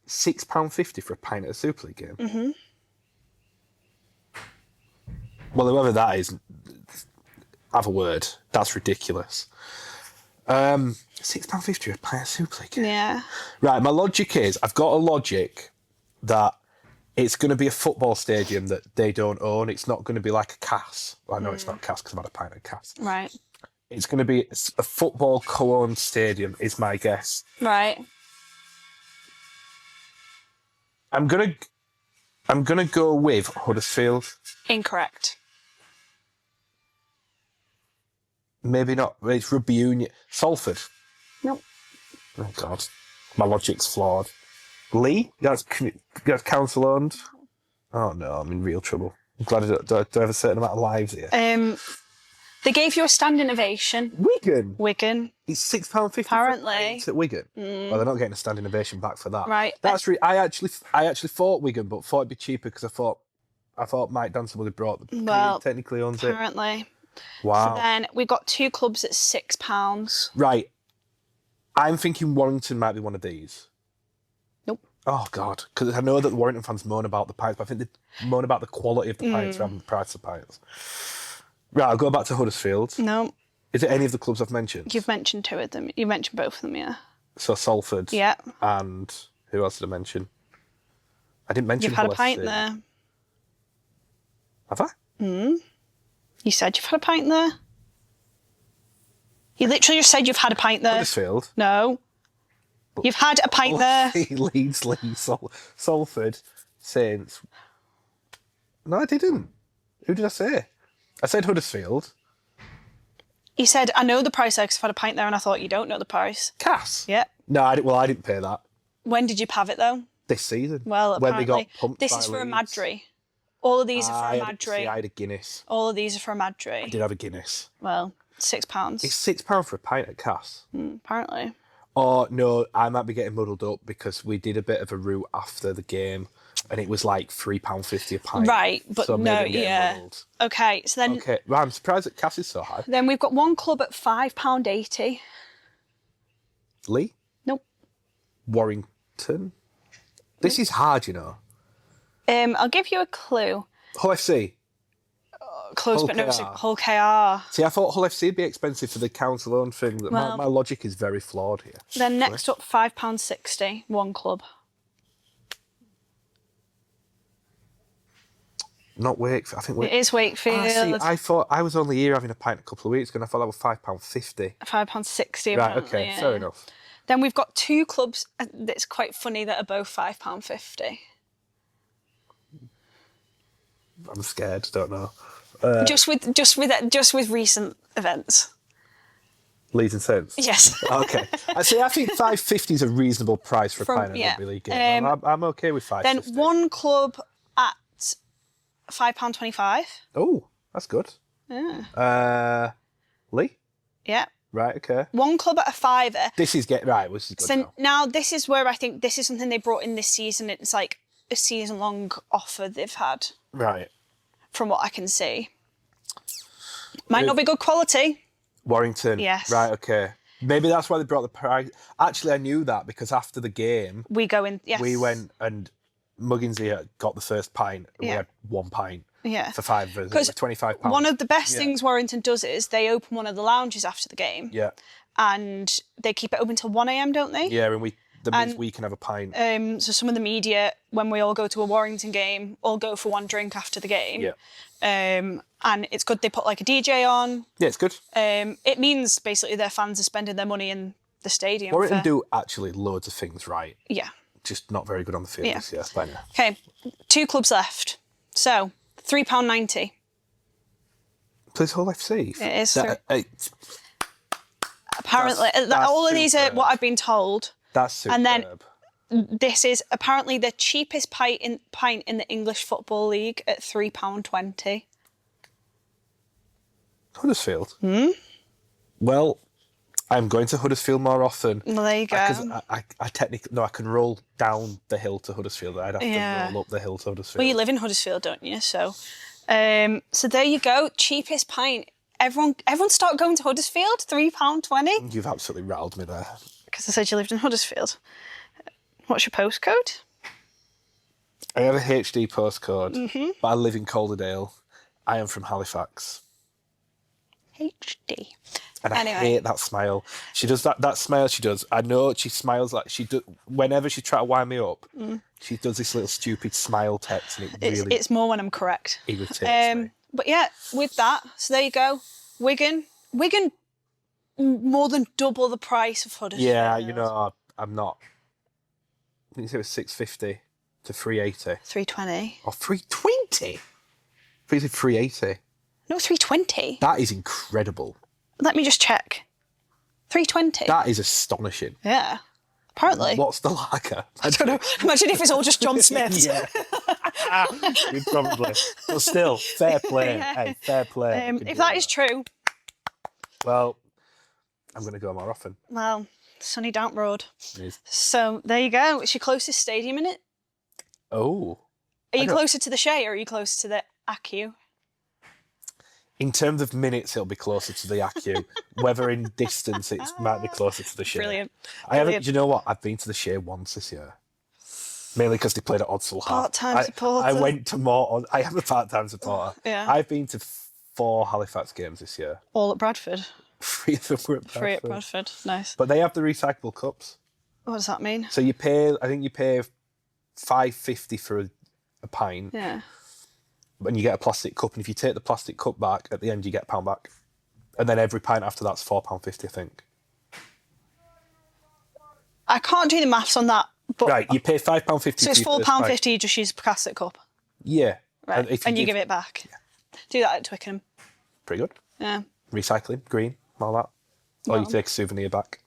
£6.50 for a pint at a Super League game? Mm-hmm. Well, whoever that is, have a word. That's ridiculous. £6.50 for a pint at Super League game? Yeah. Right, my logic is, I've got a logic that it's going to be a football stadium that they don't own. It's not going to be like a Cass. Well, I know it's not Cass because I've had a pint at Cass. Right. It's going to be a football co-owned stadium, is my guess. Right. I'm gonna go with Huddersfield. Incorrect. Maybe not. It's Rugby Union. Salford. Nope. Oh God, my logic's flawed. Leigh, that's council owned. Oh no, I'm in real trouble. I'm glad I don't have a certain amount of lives here. They gave you a standing ovation. Wigan. It's £6.50 apparently at Wigan. Well, they're not getting a standing ovation back for that. Right. That's I actually thought Wigan, but thought it'd be cheaper because I thought Mike Danson would have brought the. Well, he technically owns it. Apparently. Wow. So then we've got 2 clubs at £6. Right. I'm thinking Warrington might be one of these. Nope. Oh God, because I know that the Warrington fans moan about the pints, but I think they moan about the quality of the pints rather than the price of the pints. Right, I'll go back to Huddersfield. No. Is it any of the clubs I've mentioned? You've mentioned 2 of them. You mentioned both of them, yeah. So Salford. Yeah. And who else did I mention? I didn't mention You've had Hull a pint FC. there. Have I? You said you've had a pint there. You literally just said you've had a pint there. Huddersfield. No. You've had a pint there. Leeds, Salford, Saints. No, I didn't. Who did I say? I said Huddersfield. You said, I know the price there because I've had a pint there, and I thought you don't know the price. Cass? Yeah. No, I didn't pay that. When did you have it, though? This season. Well, when apparently, they got pumped this by is for a Leeds. Madry. All of these are for a Madry. I had a Guinness. All of these are for a I Madry. did have a Guinness. Well, £6. It's £6 for a pint at Cass. Apparently. Or no, I might be getting muddled up because we did a bit of a route after the game and it was like £3.50 a pint. Right, but so no, maybe I'm getting yeah. muddled. Okay, so then Okay, well, I'm surprised that Cass is so high. then we've got one club at £5.80. Leigh? Nope. Warrington? This is hard, you know. I'll give you a clue. Hull FC. Close, Hull but no, KR. Hull KR. See, I thought Hull FC would be expensive for the council-owned thing. Well- my logic is very flawed here. Then next up, £5.60, one club. Not Wakefield. I think It is Wakefield. See, I thought I was only here having a pint a couple of weeks ago and I thought that was £5.50. £5.60. Right, apparently, okay, yeah. fair enough. Then we've got 2 clubs that's quite funny that are both £5.50. I'm scared, don't know. Just with recent events. Leeds and Saints? Yes. Okay. I think £5.50 is a reasonable price for a pint in a yeah. rugby league game. I'm okay with £5.50. Then one club at £5.25. Oh, that's good. Yeah. Leigh? Yeah. Right, okay. One club at a £5. This is good So now this is where I think this is something they brought in this season. It's like a season-long offer they've had, Right. from what I can see. Might not be good quality. Warrington. Yes. Right, okay. Maybe that's why they brought the price. Actually, I knew that because after the game, We go in, yes. we went and Muggins here got the first pint and we Yeah. had 1 pint Yeah. for £25. One of the best things Warrington does is they open one of the lounges after the game. Yeah. And they keep it open till 1 a.m, don't they? Yeah, and that means we can have a pint. So some of the media, when we all go to a Warrington game, all go for one drink after the game. Yeah. And it's good they put like a DJ on. Yeah, it's good. It means basically their fans are spending their money in the stadium. Warrington do actually loads of things right. Yeah. Just not very good on the field this year. But yeah. Okay, 2 clubs left. So, £3.90. Plays Hull FC. It is. Apparently, that's all of these are superb. what I've been told. That's superb. And then this is apparently the cheapest pint in the English Football League at £3.20. Huddersfield? Well, I'm going to Huddersfield more often. Well, there you go. Because I technically... No, I can roll down the hill to Huddersfield. I'd have to roll up the hill to Huddersfield. Well, you live in Huddersfield, don't you? So there you go. Cheapest pint. Everyone start going to Huddersfield. £3.20. You've absolutely rattled me there. Because I said you lived in Huddersfield. What's your postcode? I have a HD postcode, but I live in Calderdale. I am from Halifax. HD. And Anyway. I hate that smile. She does that smile she does. I know she smiles like she does. Whenever she tries to wind me up, she does this little stupid smile text and it really It's more when I'm correct. irritates me. But yeah, with that, so there you go. Wigan, more than double the price of Huddersfield. Yeah, you know, I'm not. I think it was £6.50 to £3.80. £3.20. Or £3.20? I think it's £3.80. No, £3.20. That is incredible. Let me just check. £3.20. That is astonishing. Yeah. Apparently. What's the lager? I don't know. Imagine if it's all just John Smith's. Yeah. You'd probably. But still, fair play. Yeah. Hey, fair play. If that is true, well, I'm going to go more often. well, sunny Down Road. It is. So there you go. It's your closest stadium, isn't it? Oh. Are you closer to the Shea or are you closer to the ACU? In terms of minutes, it'll be closer to the ACU. Whether in distance, it might be closer to the Shea. Brilliant. I haven't. Do you know what? I've been to the Shea once this year. Mainly because they played at Odsal Hat. Part-time supporter. I went to more. I am a part-time supporter. Yeah. I've been to 4 Halifax games this year. All at Bradford. 3 of them were at Bradford. 3 at Bradford. Nice. But they have the recyclable cups. What does that mean? So you pay. I think you pay $5.50 for a pint. Yeah. And you get a plastic cup, and if you take the plastic cup back, at the end you get £1 back. And then every pint after that's £4.50, I think. I can't do the maths on that, but... Right, you pay £5.50. So it's £4.50, you just use a plastic cup. Yeah. Right, and you give it back. Yeah. Do that at Twickenham. Pretty good. Yeah. Recycling, green, all that. Or you take a souvenir back.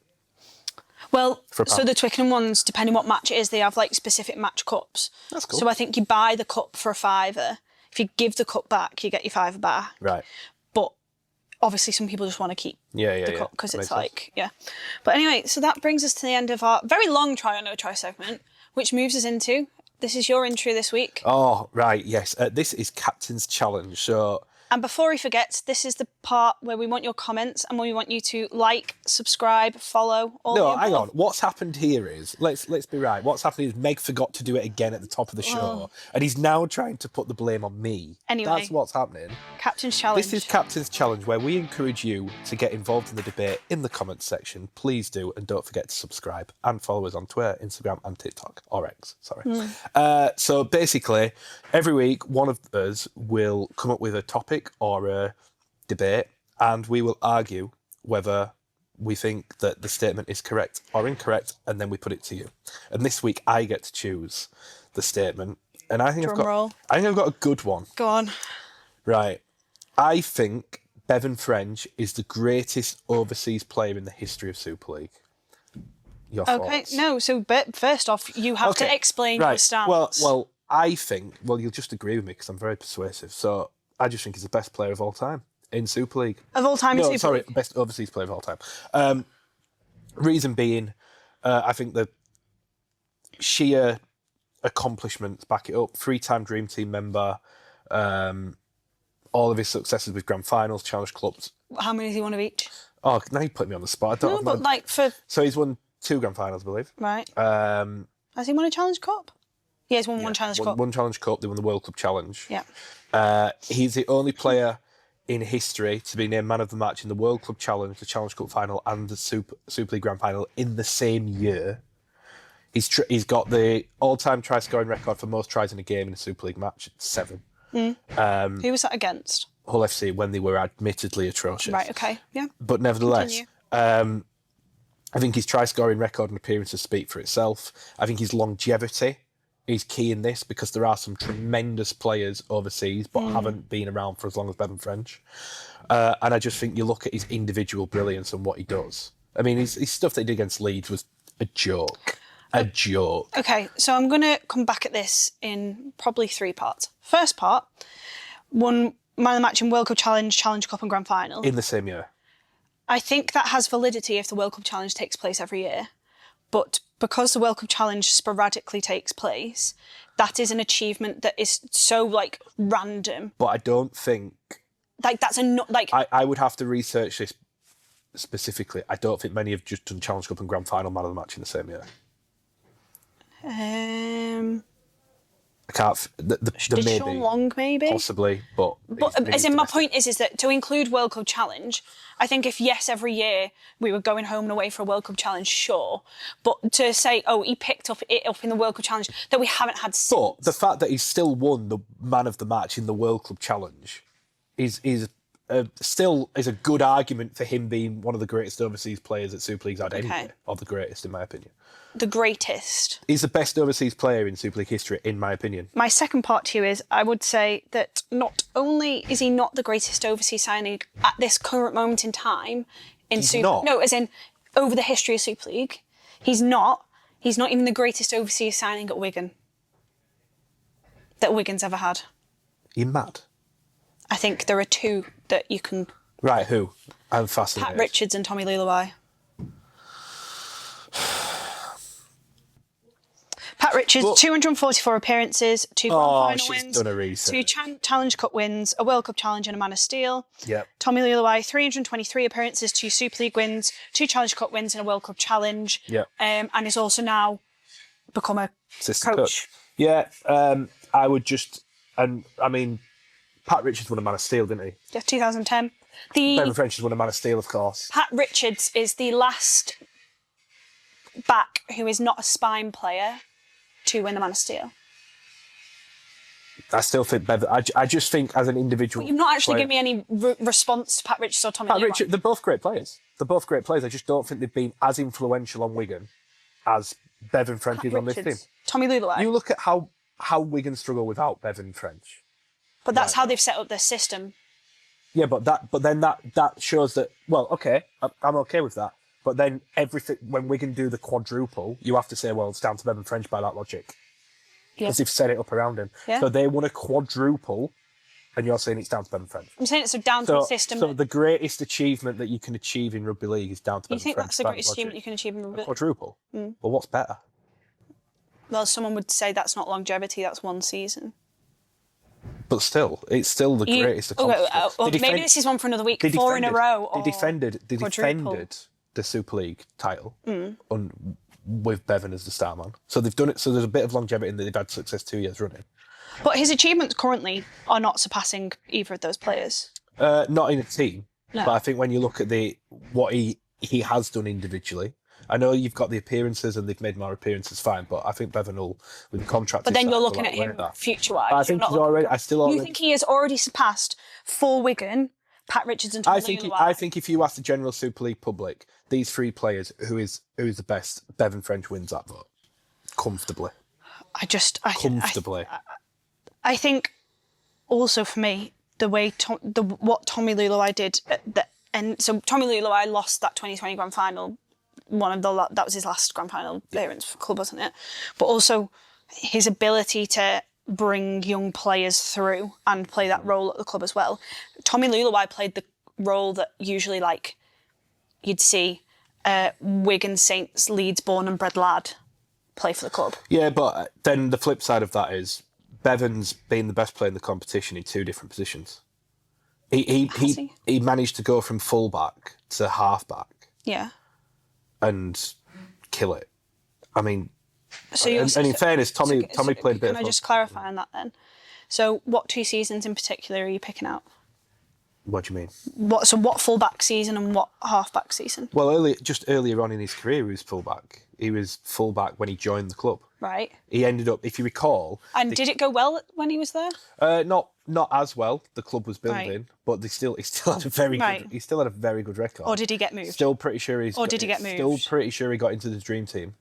Well, so the Twickenham ones, depending what match it is, they have like specific match cups. That's cool. So I think you buy the cup for £5. If you give the cup back, you get your £5 back. Right. But obviously some people just want to keep the cup because it's like, But anyway, so that brings us to the end of our very long try or no try segment, which moves us into, this is your intro this week. Oh, right, yes. This is Captain's Challenge. So... And before he forgets, this is the part where we want your comments and we want you to like, subscribe, follow, all No, hang on. What's happened here is, let's be right. What's happened is Meg forgot to do it again at the top of the show. And he's now trying to put the blame on me. Anyway. That's what's happening. Captain's Challenge. This is Captain's Challenge, where we encourage you to get involved in the debate in the comments section. Please do. And don't forget to subscribe and follow us on Twitter, Instagram and TikTok. Or X, sorry. So basically, every week, one of us will come up with a topic or a debate, and we will argue whether we think that the statement is correct or incorrect, and then we put it to you. And this week I get to choose the statement, and I think I've got a good one. Go on. Right. I think Bevan French is the greatest overseas player in the history of Super League. Your thoughts? No, but first off, you have to explain your stance. Well, I think, you'll just agree with me because I'm very persuasive. So I just think he's the best player of all time in Super League. Of all time in Super League? Best overseas player of all time. Reason being, I think the sheer accomplishments back it up. 3-time Dream Team member, all of his successes with grand finals, challenge clubs. How many does he won of each? Oh, now you put me on the spot. So he's won 2 grand finals, I believe. Right. Has he won a challenge cup? Yeah, he's won one challenge cup. One challenge cup. They won the World Club Challenge. Yeah. He's the only player in history to be named man of the match in the World Club Challenge, the Challenge Cup final, and the Super League Grand Final in the same year. He's got the all-time try-scoring record for most tries in a game in a Super League match. 7. Who was that against? Hull FC, when they were admittedly atrocious. Right. Okay. Yeah. But nevertheless, I think his try-scoring record and appearances speak for itself. I think his longevity is key in this because there are some tremendous players overseas but haven't been around for as long as Bevan French. And I just think you look at his individual brilliance and what he does. I mean, his stuff that he did against Leeds was a joke. A joke. Okay, so I'm going to come back at this in probably 3 parts. First part, won man of the match in World Cup Challenge, Challenge Cup and Grand Final. In the same year. I think that has validity if the World Cup Challenge takes place every year. But because the World Cup Challenge sporadically takes place, that is an achievement that is so, random. But I don't think... that's I would have to research this specifically. I don't think many have just done Challenge Cup and Grand Final man of the match in the same year. I can't... Did Sean Long, maybe? Possibly, but as in, my point is that to include World Cup Challenge, I think if, yes, every year we were going home and away for a World Cup Challenge, sure. But to say, he picked it up in the World Cup Challenge that we haven't had since. But the fact that he's still won the man of the match in the World Club Challenge is still a good argument for him being one of the greatest overseas players that Super League's had anyway, or the greatest, in my opinion. The greatest. He's the best overseas player in Super League history, in my opinion. My second part to you is, I would say that not only is he not the greatest overseas signing at this current moment in time in He's not. No, as in over the history of Super League, he's not. He's not even the greatest overseas signing at Wigan that Wigan's ever had. You're mad. I think there are two that you can... Right, who? I'm fascinated. Pat Richards and Tommy Leigh. Pat Richards, 244 appearances, 2 Grand Final wins, done a research. 2 Challenge Cup wins, a World Cup challenge and a Man of Steel. Yep. Tommy Leigh, 323 appearances, 2 Super League wins, 2 Challenge Cup wins and a World Cup challenge. Yep. And is also now become a Assistant coach. Yeah, I would just... And, I mean, Pat Richards won a Man of Steel, didn't he? Yeah, 2010. Bevan French has won a Man of Steel, of course. Pat Richards is the last back who is not a spine player to win the Man of Steel. I still think Bevan... I just think as an individual... But you've not actually given me any response to Pat Richards or Tommy Leigh. Richards, they're both great players. They're both great players. I just don't think they've been as influential on Wigan as Bevan French is on this team. Tommy Leigh. You look at how Wigan struggle without Bevan French. But that's how they've set up their system. Yeah, but then that shows that, well, okay, I'm okay with that. But then everything, when Wigan do the quadruple, you have to say, well, it's down to Bevan French by that logic. Because they've set it up around him. Yeah. So they won a quadruple, and you're saying it's down to Bevan French. I'm saying it's down to the system. So the greatest achievement that you can achieve in rugby league is down to Bevan French. You think that's the greatest achievement you can achieve in rugby league? Quadruple? Well, what's better? Well, someone would say that's not longevity, that's one season. But still, it's still the greatest accomplishment. Maybe this is one for another week. 4 in a row. They defended the Super League title with Bevan as the star man. So they've done it. So there's a bit of longevity in that they've had success 2 years running. But his achievements currently are not surpassing either of those players. Not in a team. No. But I think when you look at what he has done individually, I know you've got the appearances and they've made more appearances, fine, but I think Bevan will, with the contract... But then you're looking at him future-wise. I think he's already... You think he has already surpassed, for Wigan, Pat Richards and Tommy Leigh? I think if you ask the general Super League public, these 3 players, who is the best, Bevan French wins that vote. Comfortably. Comfortably. I think also for me, the way what Tommy Leigh did, and so Tommy Leigh lost that 2020 Grand Final. That was his last Grand Final appearance for the club, wasn't it? But also his ability to bring young players through and play that role at the club as well. Tommy Leigh played the role that usually, like, you'd see Wigan, Saints, Leeds born and bred lad play for the club. Yeah, but then the flip side of that is Bevan's been the best player in the competition in 2 different positions. He managed to go from full-back to half-back. Yeah. And kill it. I mean, and in fairness, Tommy played a bit. Can I just clarify on that then? So, what 2 seasons in particular are you picking out? What do you mean? What full-back season and what half-back season? Well, earlier on in his career, he was full-back. He was full-back when he joined the club. Right. He ended up, if you recall... And did it go well when he was there? Not as well. The club was building, but he still had a very good record. Or did he get moved? Still pretty sure did he get moved? Still pretty sure he got into the dream team.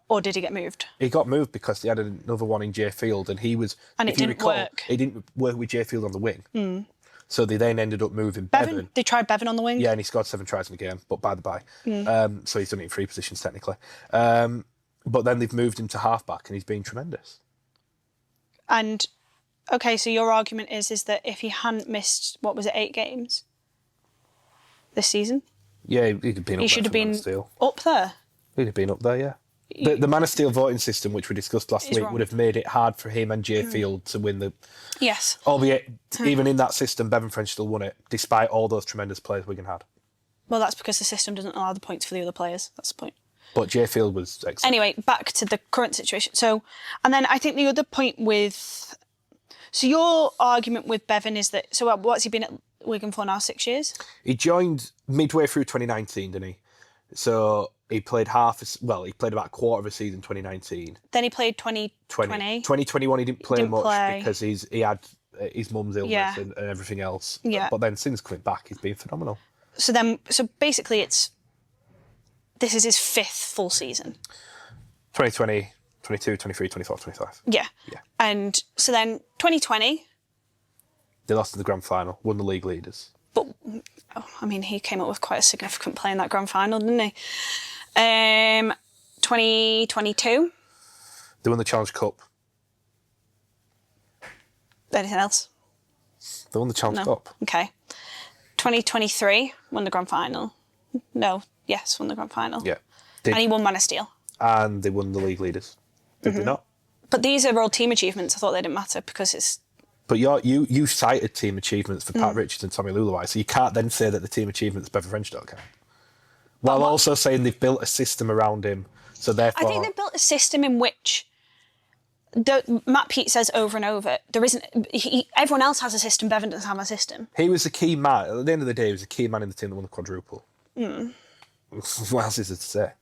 Or did he get moved? He got moved because he had another one in Jay Field, and he was... And it didn't work. He didn't work with Jay Field on the wing. Mm. So they then ended up moving Bevan. They tried Bevan on the wing? Yeah, and he scored 7 tries in the game, but by the by. So he's done it in 3 positions, technically. But then they've moved him to half-back, and he's been tremendous. And, okay, so your argument is that if he hadn't missed, 8 games this season? Yeah, he'd have been up there. He should have been up there? He'd have been up there, yeah. The Man of Steel voting system, which we discussed last week, would have made it hard for him and Jay Field to win the... Yes. Albeit, even in that system, Bevan French still won it, despite all those tremendous players Wigan had. Well, that's because the system doesn't allow the points for the other players. That's the point. But Jay Field was excellent. Anyway, back to the current situation. So, and then I think the other point with... So your argument with Bevan is that... So what's he been at Wigan for now, 6 years? He joined midway through 2019, didn't he? So he played he played about a quarter of a season 2019. Then he played 2020. 2021 he didn't play much because he had his mum's illness and everything else. Yeah. But then since coming back, he's been phenomenal. So basically this is his 5th full season. 2020, 22, 23, 24, 25. Yeah. And so then 2020... They lost in the grand final, won the league leaders. But, I mean, he came up with quite a significant play in that grand final, didn't he? 2022. They won the Challenge Cup. Anything else? They won the Challenge Cup. Okay. 2023, won the grand final. No, yes, won the grand final. Yeah. And he won Man of Steel. And they won the league leaders. Did they not? But these are all team achievements. I thought they didn't matter because it's... But you cited team achievements for Pat Richards and Tommy Lulawai, so you can't then say that the team achievements Bevan French don't count. While also saying they've built a system around him, so therefore... I think they've built a system in which... Matt Pete says over and over, there isn't... everyone else has a system, Bevan doesn't have a system. He was the key man. At the end of the day, he was the key man in the team that won the quadruple. What else is there to say?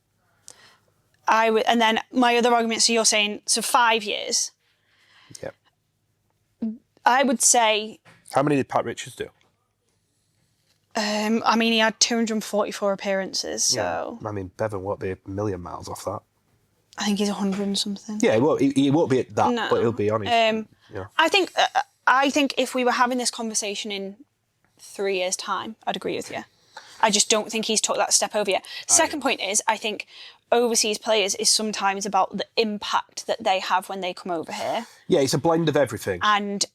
And then my other argument, so you're saying, so 5 years. Yep. I would say... How many did Pat Richards do? I mean, he had 244 appearances, so... Yeah. I mean, Bevan won't be a million miles off that. I think he's 100 and something. Yeah, he won't be at that, but he'll be on his... I think if we were having this conversation in 3 years' time, I'd agree with you. I just don't think he's took that step over yet. Second point is, I think overseas players is sometimes about the impact that they have when they come over here. Yeah, it's a blend of everything. And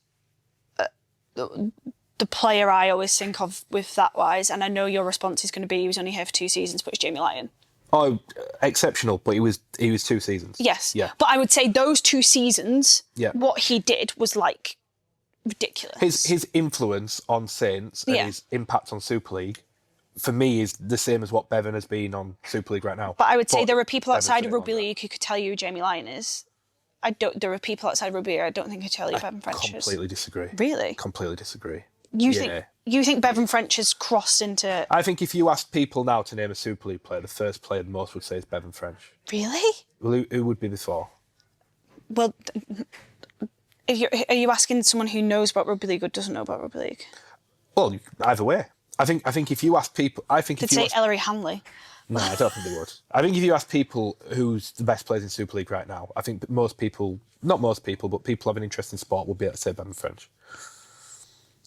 the player I always think of with that wise, and I know your response is going to be he was only here for 2 seasons, but it's Jamie Lyon. Oh, exceptional, but he was 2 seasons. Yes. Yeah. But I would say those 2 seasons, yeah, what he did was like ridiculous. His influence on Saints and his impact on Super League, for me, is the same as what Bevan has been on Super League right now. But I would say there are people outside of rugby league who could tell you who Jamie Lyon is. There are people outside rugby league I don't think could tell you who Bevan French is. Completely disagree. Really? Completely disagree. You think Bevan French has crossed into... I think if you asked people now to name a Super League player, the first player most would say is Bevan French. Really? Well, who would be before? Well, are you asking someone who knows about rugby league or doesn't know about rugby league? Well, either way. I think if you ask people... They'd say Ellery Hanley. No, I don't think they would. I think if you ask people who's the best players in Super League right now, I think most people, not most people, but people have an interest in sport would be able to say Bevan French.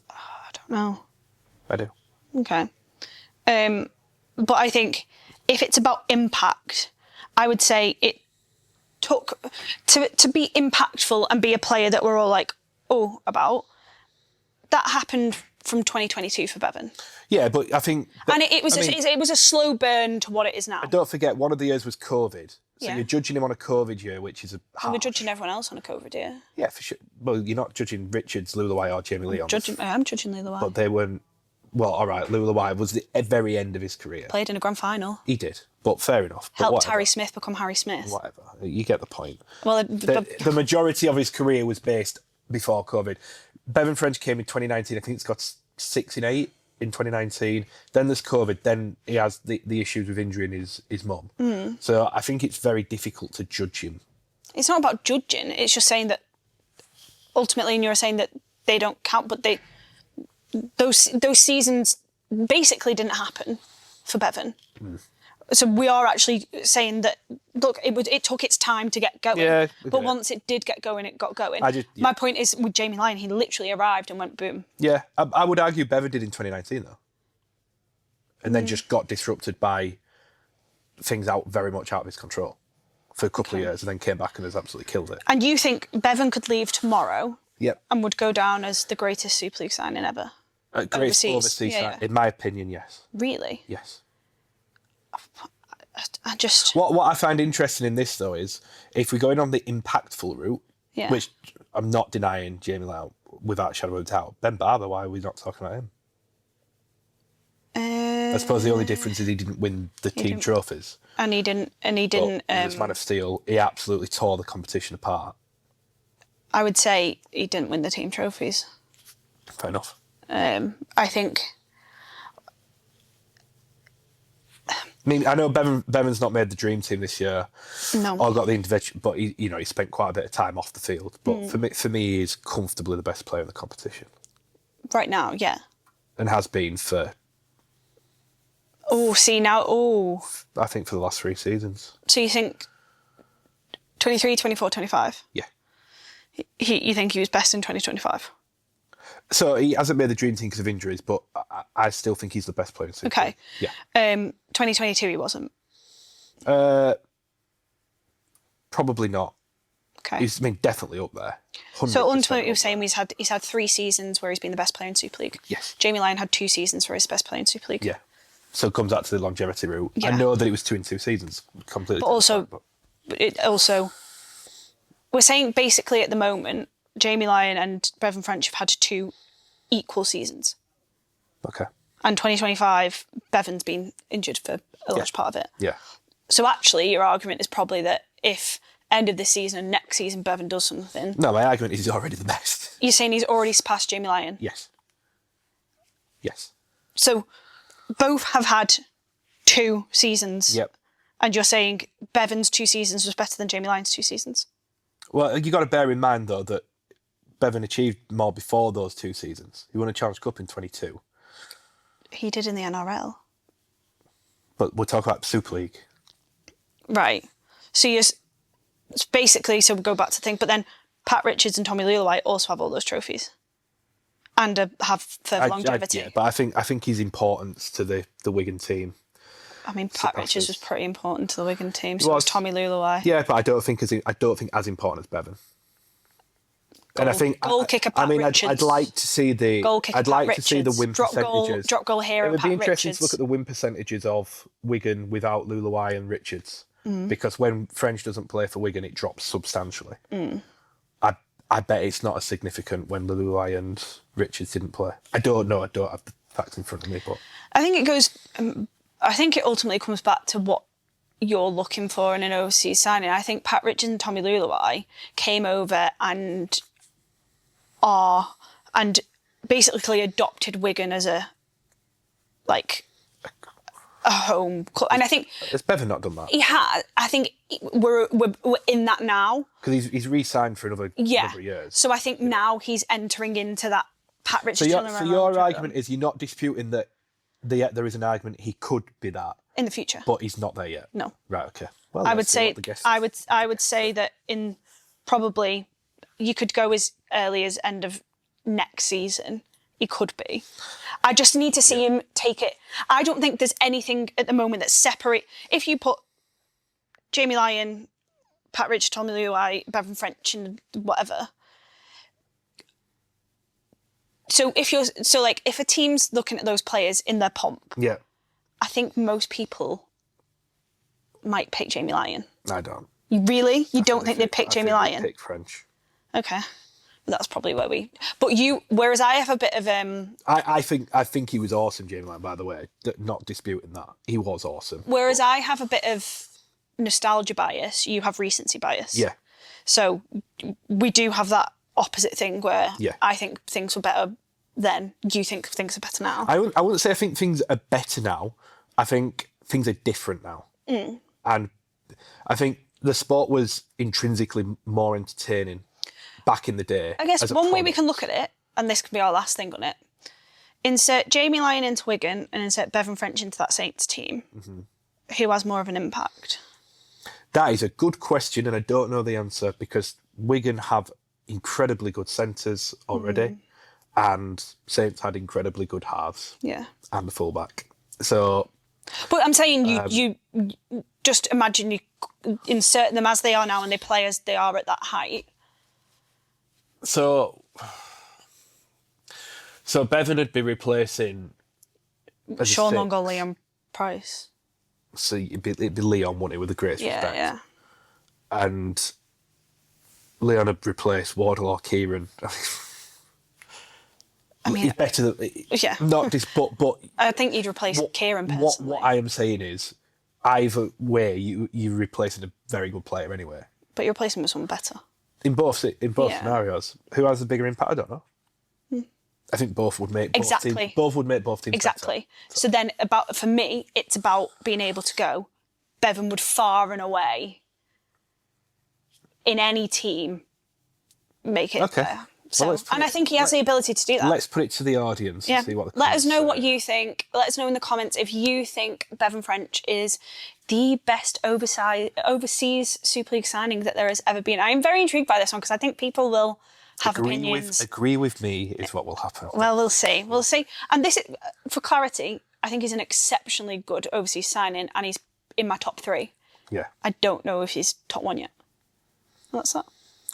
I don't know. I do. Okay. But I think if it's about impact, I would say it took... To be impactful and be a player that we're all like, oh, about, that happened from 2022 for Bevan. Yeah, but I think... And it was a slow burn to what it is now. Don't forget, one of the years was COVID. So you're judging him on a COVID year, which is we're judging everyone else on a COVID year. Yeah, for sure. Well, you're not judging Richards, Lulawai or Jamie Leigh. I am judging Lulawai. But they weren't... Well, all right, Lulawai was the very end of his career. Played in a grand final. He did, but fair enough. Helped Harry Smith become Harry Smith. Whatever. You get the point. Well, the majority of his career was based before COVID. Bevan French came in 2019. I think it's got 6 in 8 in 2019. Then there's COVID. Then he has the issues with injury in his mum. So I think it's very difficult to judge him. It's not about judging. It's just saying that ultimately, and you're saying that they don't count, but those seasons basically didn't happen for Bevan. So we are actually saying that, look, it took its time to get going. Yeah, but once it did get going, it got going. My point is, with Jamie Lyon, he literally arrived and went boom. Yeah, I would argue Bevan did in 2019, though. And then just got disrupted by things very much out of his control for a couple of years, and then came back and has absolutely killed it. And you think Bevan could leave tomorrow and would go down as the greatest Super League signing ever? Greatest overseas signing, in my opinion, yes. Really? Yes. I just... What I find interesting in this, though, is if we're going on the impactful route, which I'm not denying Jamie Lyle without a shadow of a doubt, Ben Barber, why are we not talking about him? I suppose the only difference is he didn't win the team trophies. And he didn't... As Man of Steel, he absolutely tore the competition apart. I would say he didn't win the team trophies. Fair enough. I think... I mean, I know Bevan's not made the dream team this year. No. Or got the intervention, but he spent quite a bit of time off the field. But for me, he's comfortably the best player in the competition. Right now, yeah. And has been for... I think for the last 3 seasons. So you think 23, 24, 25? Yeah. You think he was best in 2025? So he hasn't made the dream team because of injuries, but I still think he's the best player in Super League. Okay. Yeah. 2022 he wasn't. Probably not. Okay. He's definitely up there. So ultimately, you're saying he's had 3 seasons where he's been the best player in Super League. Yes. Jamie Lyon had 2 seasons where he's the best player in Super League. Yeah. So it comes out to the longevity route. Yeah. I know that it was 2 in 2 seasons. Completely. But also, we're saying basically at the moment, Jamie Lyon and Bevan French have had 2 equal seasons. Okay. And 2025, Bevan's been injured for a large part of it. Yeah. So actually, your argument is probably that if end of this season and next season Bevan does something... No, my argument is he's already the best. You're saying he's already surpassed Jamie Lyon? Yes. Yes. So both have had 2 seasons. Yep. And you're saying Bevan's 2 seasons was better than Jamie Lyon's 2 seasons? Well, you got to bear in mind, though, that Bevan achieved more before those 2 seasons. He won a Challenge Cup in 22. He did in the NRL. But we're talking about Super League. Right. So you're basically, so we'll go back to the thing, but then Pat Richards and Tommy Leigh also have all those trophies and have further longevity. Yeah, but I think his importance to the Wigan team. I mean, Pat Richards was pretty important to the Wigan team. So was Tommy Leigh. Yeah, but I don't think as important as Bevan. And I think goal kicker Pat Richards. I'd like to see the goal kicker I'd like Pat to see the win percentages. Drop goal hero. It would Pat be interesting Richards. to look at the win percentages of Wigan without Leigh and Richards, because when French doesn't play for Wigan, it drops substantially. I bet it's not as significant when Leigh and Richards didn't play. I don't know. I don't have the facts in front of me, but I think it goes. I think it ultimately comes back to what you're looking for in an overseas signing. I think Pat Richards and Tommy Leigh came over and basically adopted Wigan as a home club. And I think has Bevan not done that? He has. I think we're in that now because he's re-signed for another number of years. So I think now he's entering into that Pat Richards. So your argument is you're not disputing that there is an argument he could be that in the future, but he's not there yet. No. Right. Okay. Well, I would say that in probably you could go as early as end of next season. He could be. I just need to see him take it. I don't think there's anything at the moment that separate. If you put Jamie Lyon, Pat Richards, Tommy Leigh, Bevan French, and whatever. So if a team's looking at those players in their pomp, I think most people might pick Jamie Lyon. I don't. You don't think they'd pick Jamie Lyon? Pick French. Okay. That's probably where whereas I have a bit of I think he was awesome, Jamie Lyon, by the way. Not disputing that. He was awesome. Whereas I have a bit of nostalgia bias, you have recency bias. Yeah. So we do have that opposite thing where I think things were better then. You think things are better now? I wouldn't say I think things are better now. I think things are different now. And I think the sport was intrinsically more entertaining back in the day. I guess one way we can look at it, and this can be our last thing on it, insert Jamie Lyon into Wigan and insert Bevan French into that Saints team. Who has more of an impact? That is a good question, and I don't know the answer because Wigan have incredibly good centres already, and Saints had incredibly good halves. Yeah. And the fullback. So. But I'm saying you just imagine you insert them as they are now and they play as they are at that height. So Bevan would be replacing Sean Long or Leon Price. So it'd be Leon, wouldn't it, with the greatest respect? Yeah. And Leon would replace Wardle or Kieran. I mean, he's better than not this, but I think you'd replace Kieran personally. What I am saying is, either way, you're replacing a very good player anyway. But you're replacing him with someone better. In both scenarios, who has a bigger impact? I don't know. I think both would make both teams. Both would make both teams exactly. Better. So then, for me, it's about being able to go. Bevan would far and away in any team make it better. So, and I think he has the ability to do that. Let's put it to the audience and see what the Let us know what you think. Let us know in the comments if you think Bevan French is the best overseas Super League signing that there has ever been. I am very intrigued by this one because I think people will have opinions. Agree with me is what will happen. Well, we'll see. We'll see. And this, for clarity, I think he's an exceptionally good overseas signing and he's in my top 3. Yeah. I don't know if he's top 1 yet. What's that?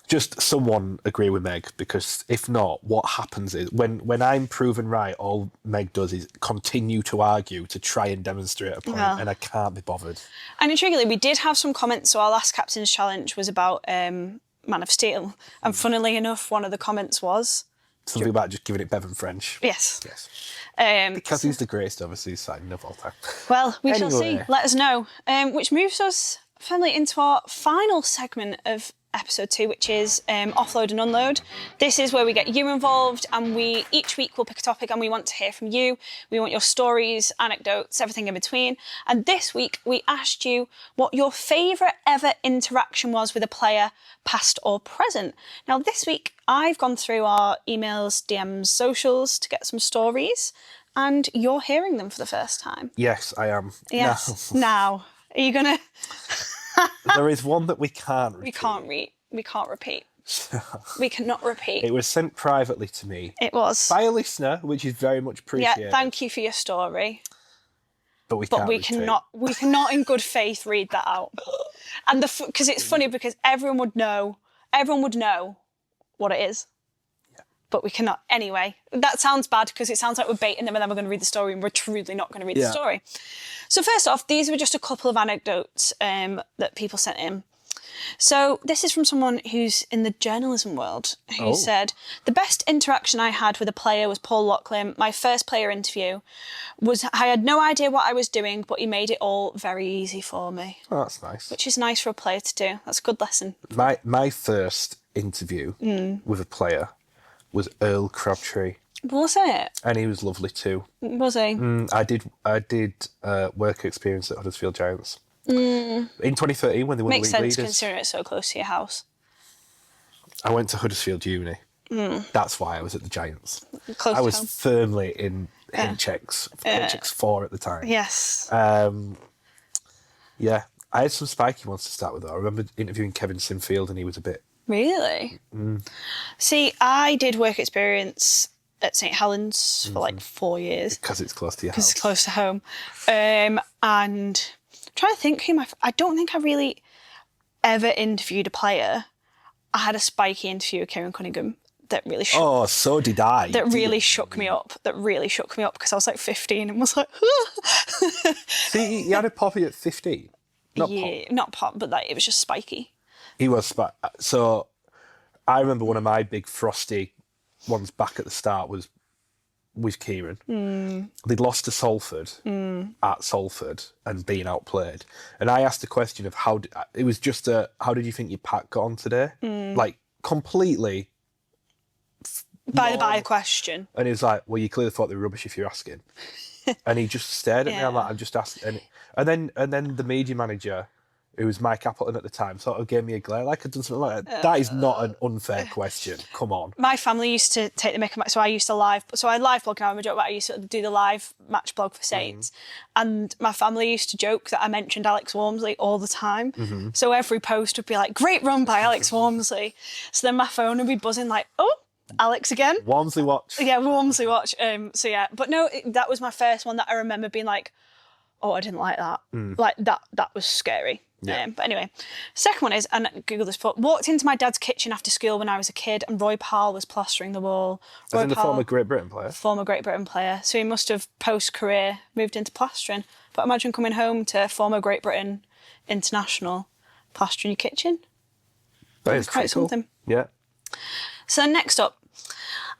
Just someone agree with Meg, because if not, what happens is when I'm proven right, all Meg does is continue to argue to try and demonstrate a point, and I can't be bothered. And intriguingly, we did have some comments. So our last Captain's Challenge was about Man of Steel. And funnily enough, one of the comments was... Something about just giving it Bevan French. Yes. Because he's the greatest overseas signing of all time. Well, we shall see. Let us know. Which moves us firmly into our final segment of episode 2, which is Offload and Unload. This is where we get you involved, and each week we'll pick a topic and we want to hear from you. We want your stories, anecdotes, everything in between. And this week we asked you what your favourite ever interaction was with a player, past or present. Now this week I've gone through our emails, DMs, socials to get some stories, and you're hearing them for the first time. Yes, I am. Yes. Now, are you going to... There is one that we can't repeat. We can't repeat. We cannot repeat. It was sent privately to me. It was. By a listener, which is very much appreciated. Yeah, thank you for your story. But we cannot in good faith read that out. And because it's funny, because everyone would know what it is. Yeah. But we cannot. Anyway, that sounds bad because it sounds like we're baiting them and then we're going to read the story, and we're truly not going to read the story. So first off, these were just a couple of anecdotes that people sent in. So this is from someone who's in the journalism world, who said, the best interaction I had with a player was Paul Loughlin. My first player interview was, I had no idea what I was doing, but he made it all very easy for me. Oh, that's nice. Which is nice for a player to do. That's a good lesson. My first interview with a player was Earl Crabtree. Was it? And he was lovely too. Was he? I did work experience at Huddersfield Giants. In 2013 when they won the league leaders. Makes sense considering it's so close to your house. I went to Huddersfield Uni. That's why I was at the Giants. Close I was home. firmly in HX 4 at the time. Yes. Yeah, I had some spiky ones to start with though. I remember interviewing Kevin Sinfield and he was a bit... Really? See, I did work experience at St Helens for like 4 years. Because it's close to your house. Because it's close to home. And I'm trying to think I don't think I really ever interviewed a player. I had a spiky interview with Kieran Cunningham that really shook. Oh, so did I. That really shook me up. Because I was like 15 and was like... See, he had a poppy at 15. Not pop, but like, it was just spiky. He was so I remember one of my big frosty ones back at the start was with Kieran. They'd lost to Salford at Salford and been outplayed. And I asked the question of how did you think your pack got on today? Like completely by the by question. And he was like, well, you clearly thought they were rubbish if you're asking. And he just stared at me. I'm like, I'm just asking. And then the media manager, who was Mike Appleton at the time, sort of gave me a glare like I'd done something like that. That is not an unfair question. Come on. My family used to take the mick, so I used to live blog now, I'm a joke about I used to do the live match blog for Saints. And my family used to joke that I mentioned Alex Walmsley all the time. So every post would be like, great run by Alex Walmsley. So then my phone would be buzzing like, oh, Alex again. Walmsley watch. Yeah, Walmsley watch. So yeah, but no, that was my first one that I remember being like, oh, I didn't like that. Like that was scary. Yeah. But anyway, second one is, and Google this, but walked into my dad's kitchen after school when I was a kid and Roy Powell was plastering the wall. As in the former Great Britain player? Former Great Britain player. So he must have, post-career, moved into plastering. But imagine coming home to former Great Britain international, plastering your kitchen. That is quite cool. Something. Yeah. So next up,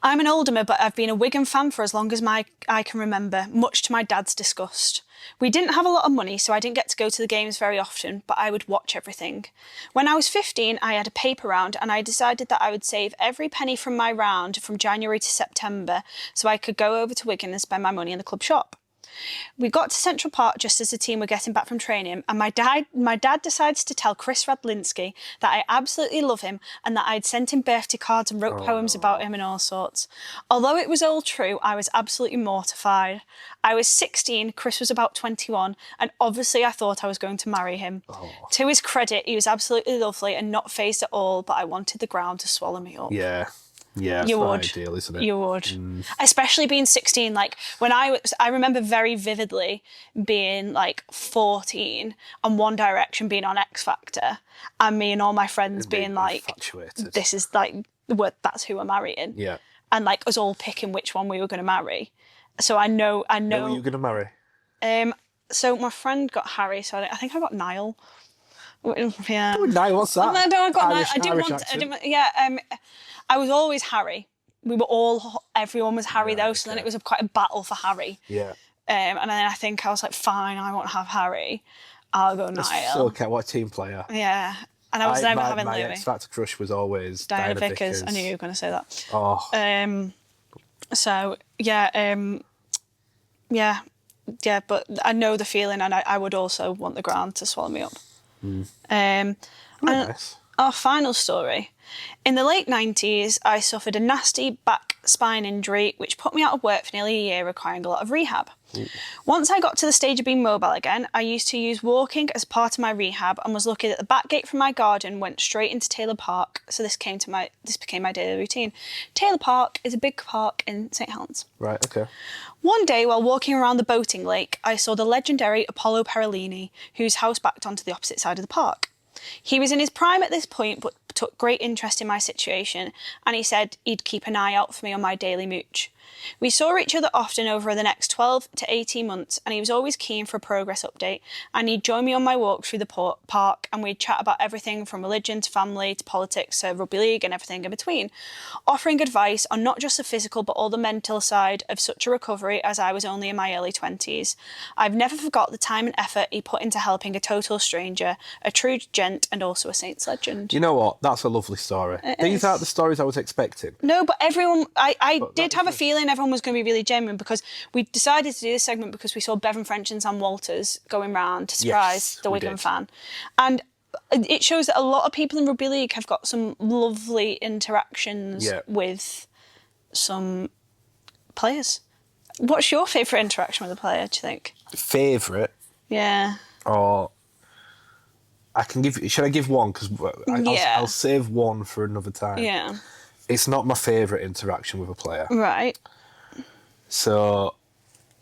I'm an Oldhamer, but I've been a Wigan fan for as long as I can remember, much to my dad's disgust. We didn't have a lot of money, so I didn't get to go to the games very often, but I would watch everything. When I was 15, I had a paper round, and I decided that I would save every penny from my round from January to September so I could go over to Wigan and spend my money in the club shop. We got to Central Park just as the team were getting back from training, and my dad decides to tell Chris Radlinski that I absolutely love him and that I'd sent him birthday cards and wrote poems about him and all sorts. Although it was all true, I was absolutely mortified. I was 16, Chris was about 21, and obviously I thought I was going to marry him. To his credit, he was absolutely lovely and not fazed at all, but I wanted the ground to swallow me up. Yeah. Yeah, it's you not would. ideal, isn't it? You would. Especially being 16. Like, when I remember very vividly being like 14 and One Direction being on X Factor, and me and all my friends being like, infatuated. this is like, that's who we're marrying. Yeah. And like us all picking which one we were going to marry. So I know. Who were you going to marry? So my friend got Harry, so I think I got Niall. Yeah. Oh, Niall, what's that? No, I got Niall. I was always Harry. Everyone was Harry though, so then it was quite a battle for Harry. Yeah. And then I think I was like, fine, I won't have Harry. I'll go Niall. So okay, what a team player. Yeah. And I was never having my Louis. X Factor crush was always Diana Vickers. I knew you were going to say that. Oh. So yeah, yeah, but I know the feeling, and I would also want the ground to swallow me up. Nice. Our final story. In the late 90s, I suffered a nasty back spine injury which put me out of work for nearly a year, requiring a lot of rehab. Once I got to the stage of being mobile again, I used to use walking as part of my rehab, and was lucky that the back gate from my garden went straight into Taylor Park, so this became my daily routine. Taylor Park is a big park in St Helens. Right, okay. One day, while walking around the boating lake, I saw the legendary Apollo Perolini, whose house backed onto the opposite side of the park. He was in his prime at this point, but took great interest in my situation, and he said he'd keep an eye out for me on my daily mooch. We saw each other often over the next 12 to 18 months, and he was always keen for a progress update, and he'd join me on my walks through the park, and we'd chat about everything from religion to family to politics to rugby league and everything in between, offering advice on not just the physical but all the mental side of such a recovery, as I was only in my early 20s. I've never forgot the time and effort he put into helping a total stranger, a true gent and also a Saints legend. You know what? That's a lovely story. These aren't the stories I was expecting. No, but everyone, I did have a feeling everyone was going to be really genuine, because we decided to do this segment because we saw Bevan French and Sam Walters going round to surprise the Wigan fan. And it shows that a lot of people in rugby league have got some lovely interactions with some players. What's your favourite interaction with a player, do you think? Favourite? Yeah. Or should I give one? Because I'll save one for another time. Yeah. It's not my favourite interaction with a player. Right. So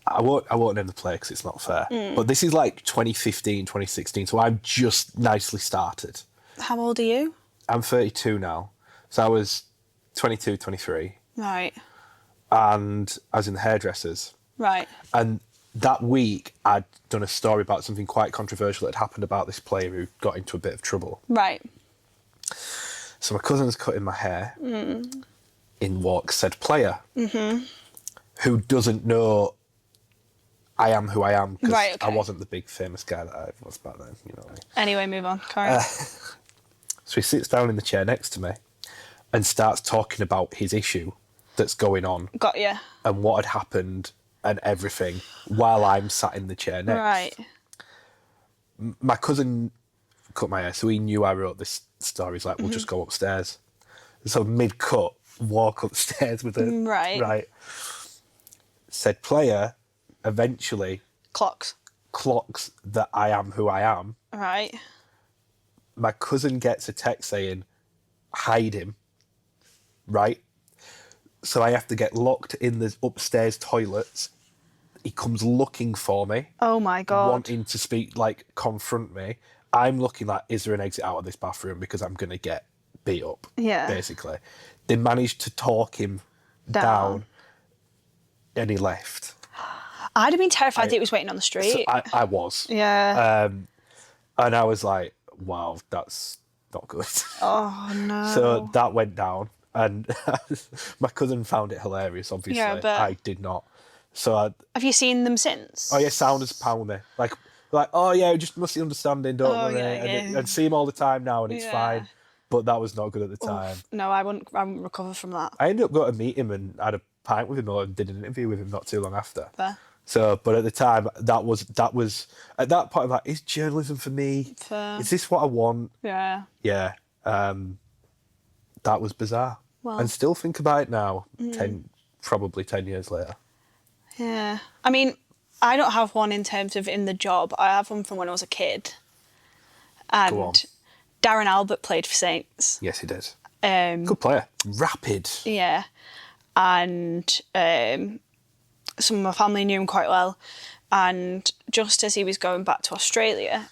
I won't name the player because it's not fair. But this is like 2015, 2016, so I've just nicely started. How old are you? I'm 32 now. So I was 22, 23. Right. And I was in the hairdressers. Right. And that week I'd done a story about something quite controversial that had happened about this player who got into a bit of trouble. Right. So my cousin's cutting my hair. In walks said player. Who doesn't know I am who I am, because I wasn't the big famous guy that I was back then, you know what I mean? Anyway, move on. Carry on. So he sits down in the chair next to me and starts talking about his issue that's going on. Got you. And what had happened and everything while I'm sat in the chair next. Right. My cousin cut my hair, so he knew I wrote this story. He's like, we'll just go upstairs. So mid-cut, walk upstairs with him. Right. Said player eventually clocks that I am who I am. Right. My cousin gets a text saying, hide him. Right? So I have to get locked in the upstairs toilets. He comes looking for me. Oh my God. Wanting to speak, like, confront me. I'm looking like, is there an exit out of this bathroom? Because I'm going to get beat up. Yeah. Basically. They managed to talk him down and he left. I'd have been terrified that he was waiting on the street. So I was. Yeah. And I was like, wow, that's not good. Oh, no. So that went down. And my cousin found it hilarious, obviously. Yeah, but I did not. So have you seen them since? Oh, yeah, Sounders pound me. Like, oh, yeah, just misunderstanding, don't worry. Yeah. And see him all the time now, and it's fine. But that was not good at the time. No, I wouldn't recover from that. I ended up going to meet him and had a pint with him and did an interview with him not too long after. Fair. So, but at the time, that was at that point, I'm like, is journalism for me? Fair. Is this what I want? Yeah. Yeah. That was bizarre. Well, and still think about it now, probably 10 years later. Yeah. I mean, I don't have one in terms of in the job. I have one from when I was a kid. And Go on. Darren Albert played for Saints. Yes, he did. Good player. Rapid. Yeah. And some of my family knew him quite well. And just as he was going back to Australia,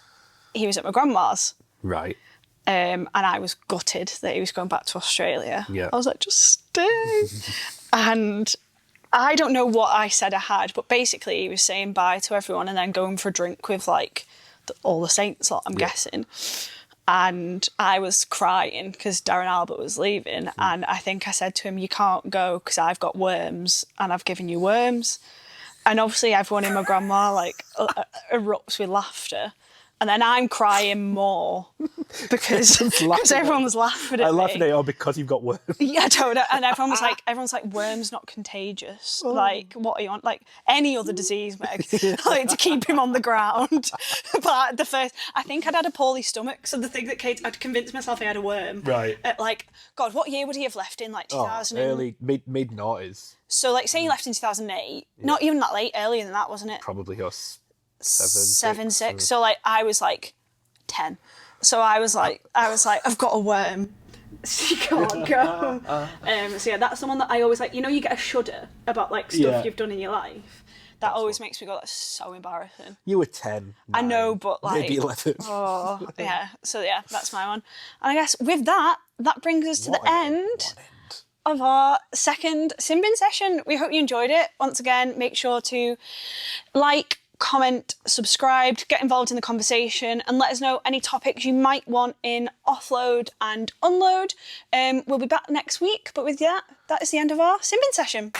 he was at my grandma's. Right. And I was gutted that he was going back to Australia. Yeah. I was like, just stay. And I don't know what I said I had, but basically he was saying bye to everyone and then going for a drink with like all the Saints lot, I'm guessing. And I was crying because Darren Albert was leaving. And I think I said to him, you can't go because I've got worms and I've given you worms. And obviously everyone in my grandma like erupts with laughter. And then I'm crying more because everyone was laughing at me. I'm laughing at you because you've got worms. Yeah, I don't know. And everyone's like, worms not contagious. Like, what are you on? Like, any other disease, Meg. Like, to keep him on the ground. But I think I'd had a poorly stomach. So the thing that I'd convinced myself I had a worm. Right. At like, God, what year would he have left in? Like 2000? Early, mid-noughties. So, like, say he left in 2008. Not even that late, earlier than that, wasn't it? Probably us. 6. So like I was like 10. So I was like I've got a worm. So you can't go. So yeah, that's the one that I always like. You know, you get a shudder about like stuff you've done in your life. That always makes me go, that's so embarrassing. You were 10. I know, but like maybe 11. Oh yeah. So yeah, that's my one. And I guess with that brings us to the end of our second Simbin session. We hope you enjoyed it. Once again, make sure to like, comment, subscribe, get involved in the conversation and let us know any topics you might want in offload and unload. We'll be back next week, but with that is the end of our Simbin session.